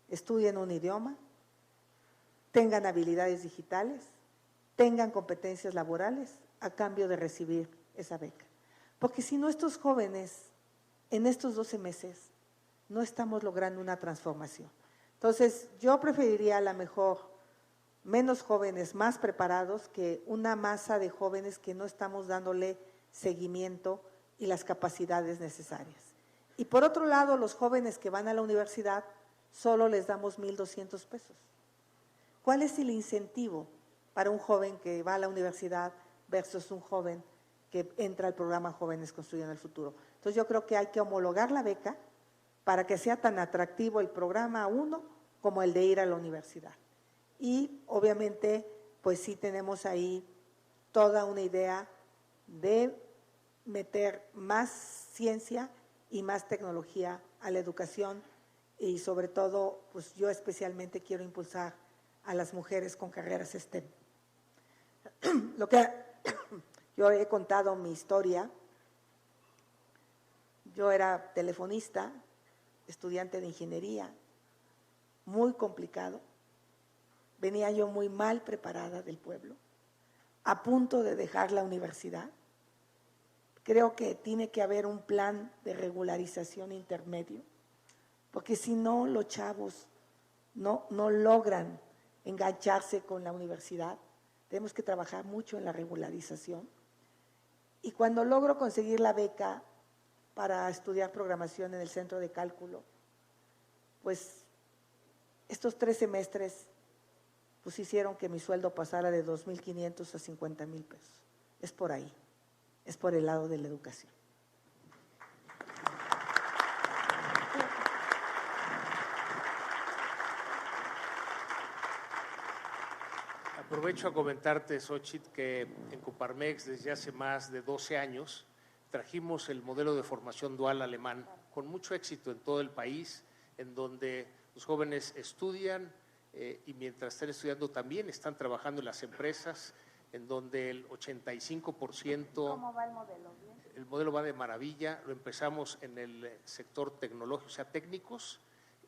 Estudien un idioma, tengan habilidades digitales, tengan competencias laborales a cambio de recibir esa beca. Porque si no, estos jóvenes en estos 12 meses no estamos logrando una transformación. Entonces, yo preferiría a lo mejor menos jóvenes más preparados que una masa de jóvenes que no estamos dándole seguimiento y las capacidades necesarias. Y por otro lado, los jóvenes que van a la universidad, solo les damos 1,200 pesos. ¿Cuál es el incentivo para un joven que va a la universidad versus un joven que entra al programa Jóvenes Construyendo el Futuro? Entonces yo creo que hay que homologar la beca para que sea tan atractivo el programa 1 como el de ir a la universidad. Y obviamente, pues sí tenemos ahí toda una idea de meter más ciencia y más tecnología a la educación y sobre todo, pues yo especialmente quiero impulsar a las mujeres con carreras STEM. Lo que yo he contado mi historia, yo era telefonista, estudiante de ingeniería, muy complicado, venía yo muy mal preparada del pueblo, a punto de dejar la universidad. Creo que tiene que haber un plan de regularización intermedio, porque si no, los chavos no logran engancharse con la universidad. Tenemos que trabajar mucho en la regularización. Y cuando logro conseguir la beca para estudiar programación en el Centro de Cálculo, pues estos 3 semestres pues hicieron que mi sueldo pasara de 2,500 a 50,000 pesos. Es por ahí, es por el lado de la educación. Aprovecho a comentarte, Xochitl, que en Coparmex desde hace más de 12 años trajimos el modelo de formación dual alemán con mucho éxito en todo el país, en donde los jóvenes estudian y mientras están estudiando también están trabajando en las empresas, en donde el 85%… ¿Cómo va el modelo? ¿Bien? El modelo va de maravilla, lo empezamos en el sector tecnológico, o sea, técnicos,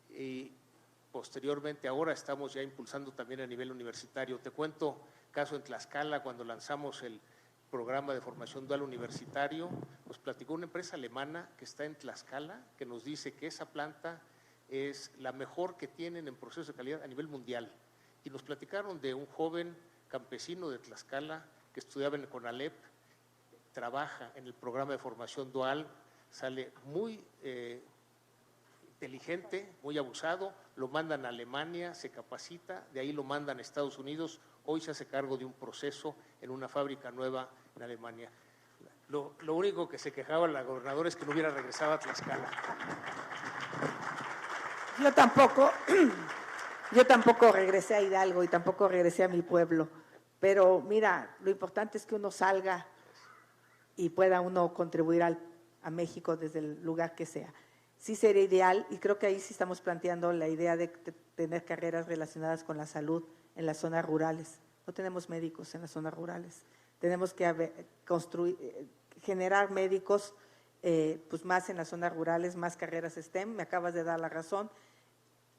y posteriormente ahora estamos ya impulsando también a nivel universitario. Te cuento caso en Tlaxcala, cuando lanzamos el programa de formación dual universitario, nos platicó una empresa alemana que está en Tlaxcala, que nos dice que esa planta es la mejor que tienen en proceso de calidad a nivel mundial. Y nos platicaron de un joven campesino de Tlaxcala que estudiaba en el CONALEP, trabaja en el programa de formación dual, sale muy inteligente, muy abusado, lo mandan a Alemania, se capacita, de ahí lo mandan a Estados Unidos, hoy se hace cargo de un proceso en una fábrica nueva en Alemania. Lo único que se quejaba la gobernadora es que no hubiera regresado a Tlaxcala. Yo tampoco regresé a Hidalgo y tampoco regresé a mi pueblo, pero mira, lo importante es que uno salga y pueda uno contribuir a México desde el lugar que sea. sí sería ideal, y creo que ahí sí estamos planteando la idea de tener carreras relacionadas con la salud en las zonas rurales. No tenemos médicos en las zonas rurales. Tenemos que generar médicos pues más en las zonas rurales, más carreras STEM. Me acabas de dar la razón.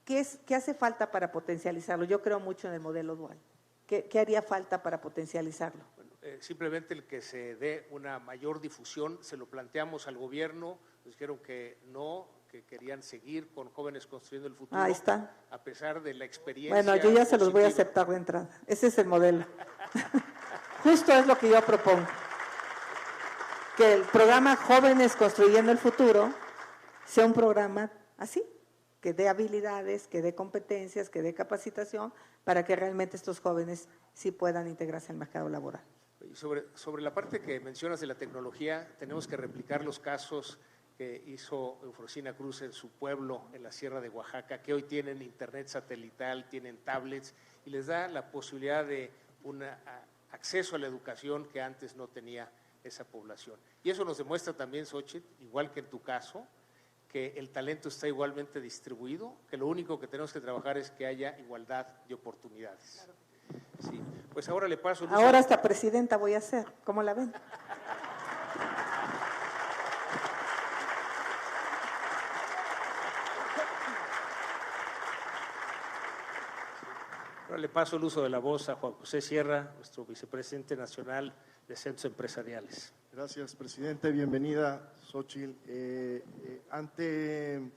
¿Qué hace falta para potencializarlo? Yo creo mucho en el modelo dual. ¿Qué haría falta para potencializarlo? Bueno, simplemente el que se dé una mayor difusión. Se lo planteamos al gobierno, nos dijeron que no, que querían seguir con Jóvenes Construyendo el Futuro. Ahí está. A pesar de la experiencia. Bueno, yo ya se los voy a positiva. aceptar de entrada. Ese es el modelo. Justo es lo que yo propongo. Que el programa Jóvenes Construyendo el Futuro sea un programa así, que dé habilidades, que dé competencias, que dé capacitación, para que realmente estos jóvenes sí puedan integrarse al mercado laboral. Y sobre la parte que mencionas de la tecnología, tenemos que replicar los casos que hizo Eufrosina Cruz en su pueblo, en la Sierra de Oaxaca, que hoy tienen internet satelital, tienen tablets, y les da la posibilidad de un acceso a la educación que antes no tenía esa población. Y eso nos demuestra también, Xóchitl, igual que en tu caso, que el talento está igualmente distribuido, que lo único que tenemos que trabajar es que haya igualdad de oportunidades. Sí, pues ahora le paso… Ahora hasta presidenta voy a ser, ¿cómo la ven? Ahora le paso el uso de la voz a Juan José Sierra, nuestro vicepresidente nacional de Centros Empresariales. Gracias, presidente. Bienvenida, Xóchitl. Ante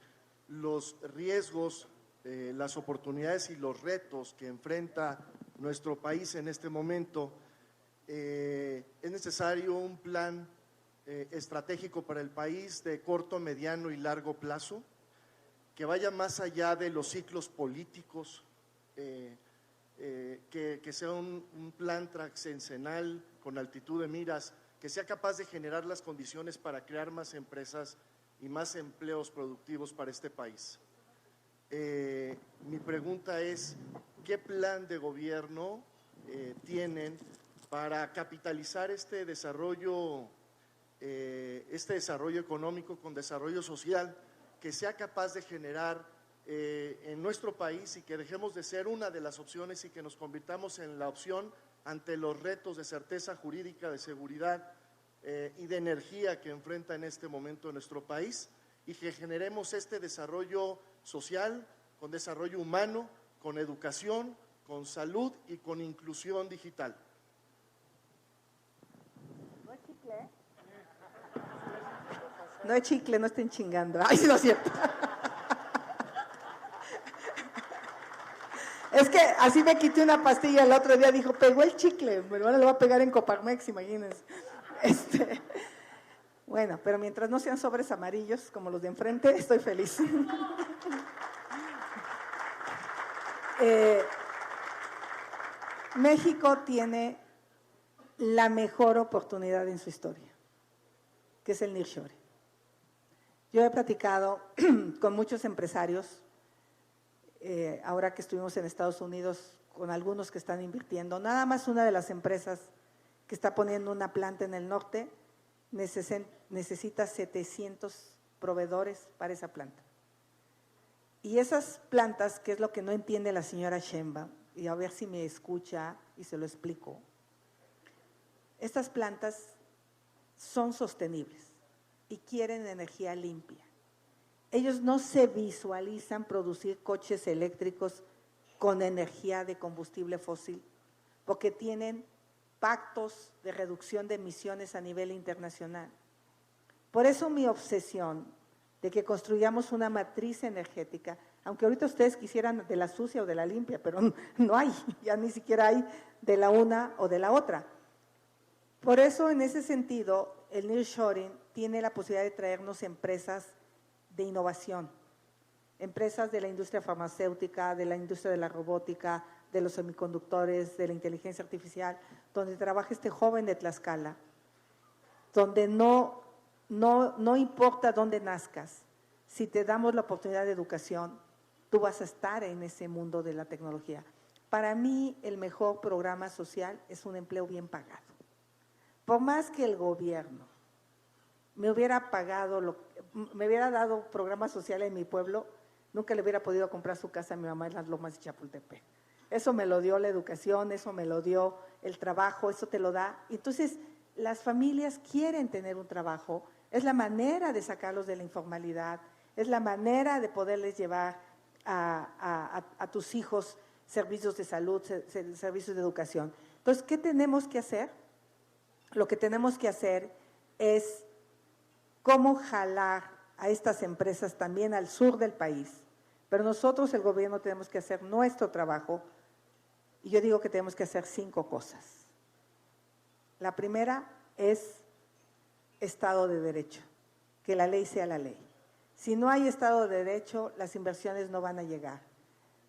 los riesgos, las oportunidades y los retos que enfrenta nuestro país en este momento, es necesario un plan estratégico para el país de corto, mediano y largo plazo, que vaya más allá de los ciclos políticos, que sea un plan trascendental con altitud de miras, que sea capaz de generar las condiciones para crear más empresas y más empleos productivos para este país. Mi pregunta es, ¿qué plan de gobierno tienen para capitalizar este desarrollo económico con desarrollo social, que sea capaz de generar en nuestro país y que dejemos de ser una de las opciones y que nos convirtamos en la opción ante los retos de certeza jurídica, de seguridad y de energía que enfrenta en este momento nuestro país, y que generemos este desarrollo social, con desarrollo humano, con educación, con salud y con inclusión digital? No es chicle. No es chicle, no estén chingando. Ay, sí, no es cierto. Es que así me quité una pastilla el otro día, dijo, pegó el chicle, pero ahora le va a pegar en Coparmex, imagínense. Bueno, pero mientras no sean sobres amarillos como los de enfrente, estoy feliz. México tiene la mejor oportunidad en su historia, que es el nearshoring. Yo he platicado con muchos empresarios, ahora que estuvimos en Estados Unidos, con algunos que están invirtiendo. Nada más una de las empresas que está poniendo una planta en el norte necesita 700 proveedores para esa planta. Y esas plantas, que es lo que no entiende la señora Sheinbaum, y a ver si me escucha y se lo explico, estas plantas son sostenibles y quieren energía limpia. Ellos no se visualizan producir coches eléctricos con energía de combustible fósil, porque tienen pactos de reducción de emisiones a nivel internacional. Por eso mi obsesión de que construyamos una matriz energética, aunque ahorita ustedes quisieran de la sucia o de la limpia, pero no hay, ya ni siquiera hay de la una o de la otra. Por eso, en ese sentido, el nearshoring tiene la posibilidad de traernos empresas de innovación, empresas de la industria farmacéutica, de la industria de la robótica, de los semiconductores, de la inteligencia artificial, donde trabaja este joven de Tlaxcala, donde no importa dónde nazcas, si te damos la oportunidad de educación, tú vas a estar en ese mundo de la tecnología. Para mí, el mejor programa social es un empleo bien pagado. Por más que el gobierno me hubiera pagado me hubiera dado programas sociales en mi pueblo, nunca le hubiera podido comprar su casa a mi mamá en las Lomas de Chapultepec. Eso me lo dio la educación, eso me lo dio el trabajo, eso te lo da. Entonces, las familias quieren tener un trabajo, es la manera de sacarlos de la informalidad, es la manera de poderles llevar a tus hijos servicios de salud, servicios de educación. Entonces, ¿qué tenemos que hacer? Lo que tenemos que hacer es cómo jalar a estas empresas también al sur del país. Pero nosotros, el gobierno, tenemos que hacer nuestro trabajo y yo digo que tenemos que hacer 5 cosas. La primera es Estado de Derecho, que la ley sea la ley. Si no hay Estado de Derecho, las inversiones no van a llegar.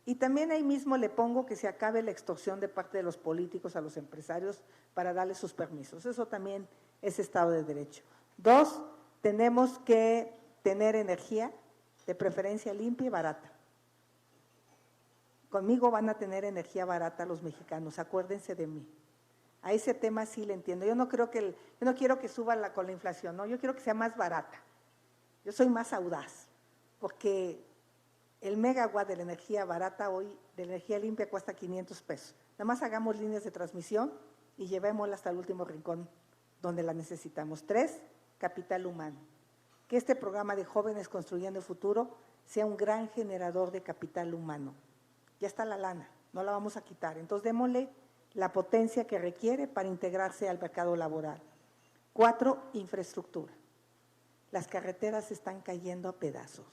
Y también ahí mismo le pongo que se acabe la extorsión de parte de los políticos a los empresarios para darles sus permisos. Eso también es Estado de Derecho. 2, tenemos que tener energía, de preferencia limpia y barata. Conmigo van a tener energía barata los mexicanos, acuérdense de mí. A ese tema sí le entiendo. Yo no quiero que suba con la inflación, no, yo quiero que sea más barata. Yo soy más audaz, porque el megawatt de la energía barata hoy, de la energía limpia, cuesta 500 pesos. Nada más hagamos líneas de transmisión y llevémosla hasta el último rincón donde la necesitamos. 3, capital humano. Que este programa de Jóvenes Construyendo el Futuro sea un gran generador de capital humano. Ya está la lana, no la vamos a quitar. Entonces, démosle la potencia que requiere para integrarse al mercado laboral. 4, infraestructura. Las carreteras están cayendo a pedazos.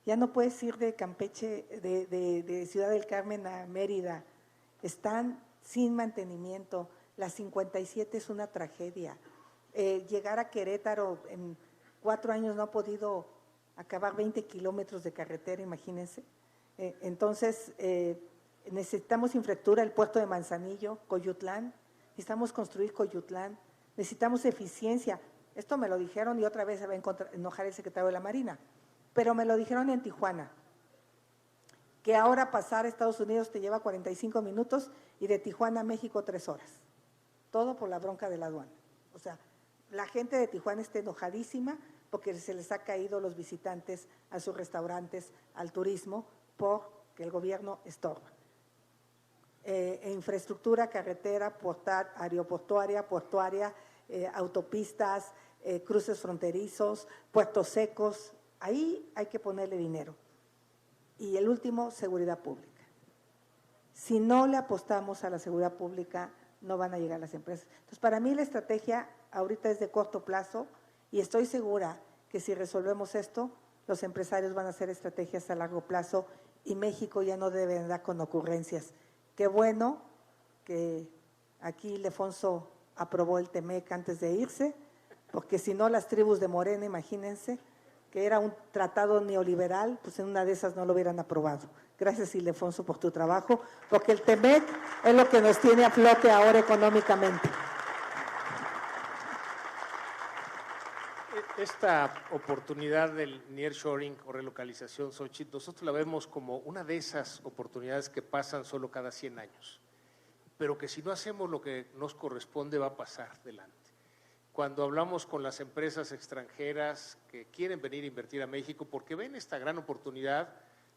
Ya no puedes ir de Campeche, de Ciudad del Carmen a Mérida. Están sin mantenimiento. La 57 es una tragedia. Llegar a Querétaro en 4 años no ha podido acabar 20 kilómetros de carretera, imagínense. Entonces, necesitamos infraestructura, el puerto de Manzanillo, Coyutlán, necesitamos construir Coyutlán, necesitamos eficiencia. Esto me lo dijeron y otra vez se va a enojar el secretario de la Marina, pero me lo dijeron en Tijuana, que ahora pasar a Estados Unidos te lleva 45 minutos y de Tijuana a México 3 horas. Todo por la bronca de la aduana. O sea, la gente de Tijuana está enojadísima porque se les ha caído los visitantes a sus restaurantes, al turismo, porque el gobierno estorba. Infraestructura, carretera, aeroportuaria, portuaria, autopistas, cruces fronterizos, puertos secos, ahí hay que ponerle dinero. Y el último, seguridad pública. Si no le apostamos a la seguridad pública, no van a llegar las empresas. Entonces, para mí la estrategia ahorita es de corto plazo y estoy segura que si resolvemos esto, los empresarios van a hacer estrategias a largo plazo y México ya no debe andar con ocurrencias. Qué bueno que aquí Ildefonso aprobó el TEMEC antes de irse, porque si no las tribus de Morena, imagínense, que era un tratado neoliberal, pues en una de esas no lo hubieran aprobado. Gracias, Ildefonso, por tu trabajo, porque el TEMEC es lo que nos tiene a flote ahora económicamente. Esta oportunidad del nearshoring o relocalización, Xochitl, nosotros la vemos como una de esas oportunidades que pasan solo cada 100 años, pero que si no hacemos lo que nos corresponde va a pasar delante. Cuando hablamos con las empresas extranjeras que quieren venir a invertir a México porque ven esta gran oportunidad,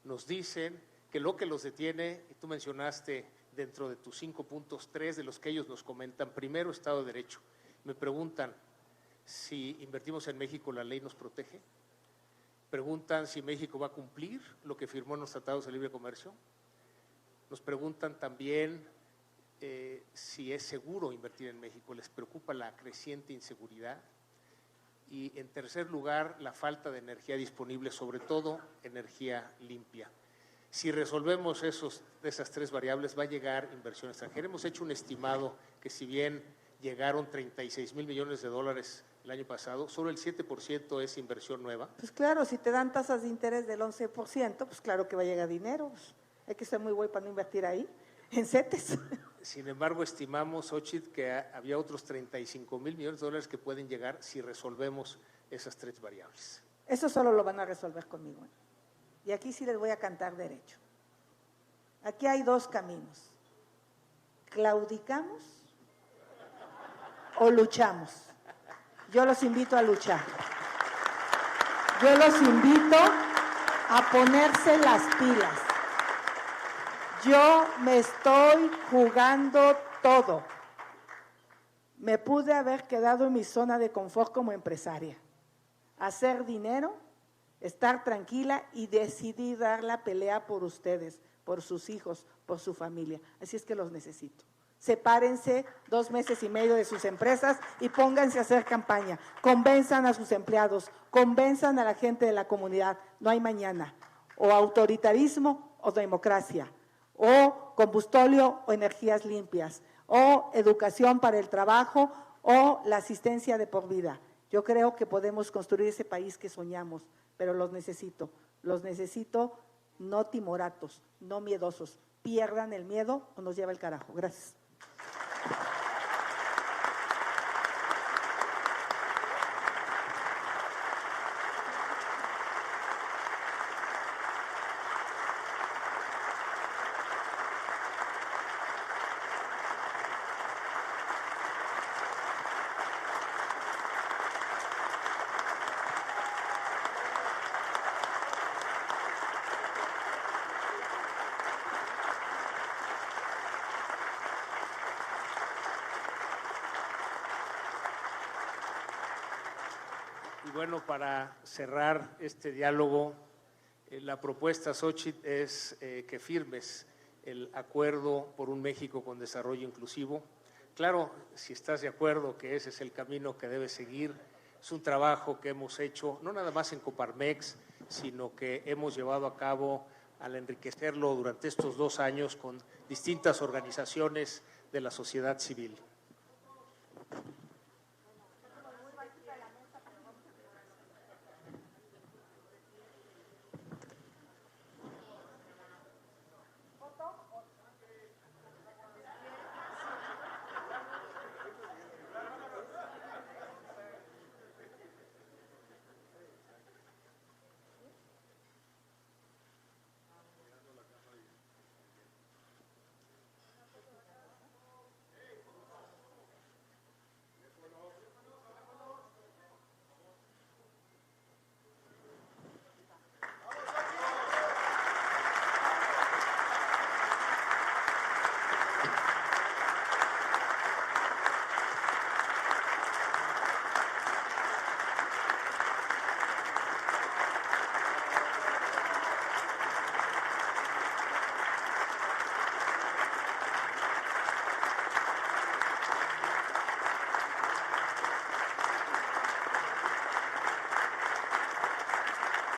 nos dicen que lo que los detiene, y tú mencionaste dentro de tus 5 puntos, 3 de los que ellos nos comentan, primero, Estado de Derecho. Me preguntan, si invertimos en México, ¿la ley nos protege? Preguntan si México va a cumplir lo que firmó en los tratados de libre comercio. Nos preguntan también si es seguro invertir en México. Les preocupa la creciente inseguridad. Y en tercer lugar, la falta de energía disponible, sobre todo energía limpia. Si resolvemos esas 3 variables, va a llegar inversión extranjera. Hemos hecho un estimado que si bien llegaron 36,000 millones de dólares el año pasado, solo el 7% es inversión nueva. Pues claro, si te dan tasas de interés del 11%, pues claro que va a llegar dinero. Pues hay que ser muy güey para no invertir ahí, en CETES. Sin embargo, estimamos, Xochitl, que había otros 35,000 millones de dólares que pueden llegar si resolvemos esas 3 variables. Eso solo lo van a resolver conmigo. Y aquí sí les voy a cantar derecho. Aquí hay 2 caminos. ¿Claudicamos o luchamos? Yo los invito a luchar. yo los invito a ponerse las pilas. Yo me estoy jugando todo. Me pude haber quedado en mi zona de confort como empresaria, hacer dinero, estar tranquila y decidí dar la pelea por ustedes, por sus hijos, por su familia. Así es que los necesito. Sepárense 2 meses y medio de sus empresas y pónganse a hacer campaña. Convenzan a sus empleados, convenzan a la gente de la comunidad. No hay mañana. O autoritarismo o democracia, o combustóleo o energías limpias, o educación para el trabajo o la asistencia de por vida. Yo creo que podemos construir ese país que soñamos, pero los necesito no timoratos, no miedosos. Pierdan el miedo o nos lleva el carajo. Gracias. Y bueno, para cerrar este diálogo, la propuesta, Xóchitl, es que firmes el acuerdo por un México con desarrollo inclusivo. Claro, si estás de acuerdo que ese es el camino que debe seguir, es un trabajo que hemos hecho, no nada más en Coparmex, sino que hemos llevado a cabo al enriquecerlo durante estos 2 años con distintas organizaciones de la sociedad civil.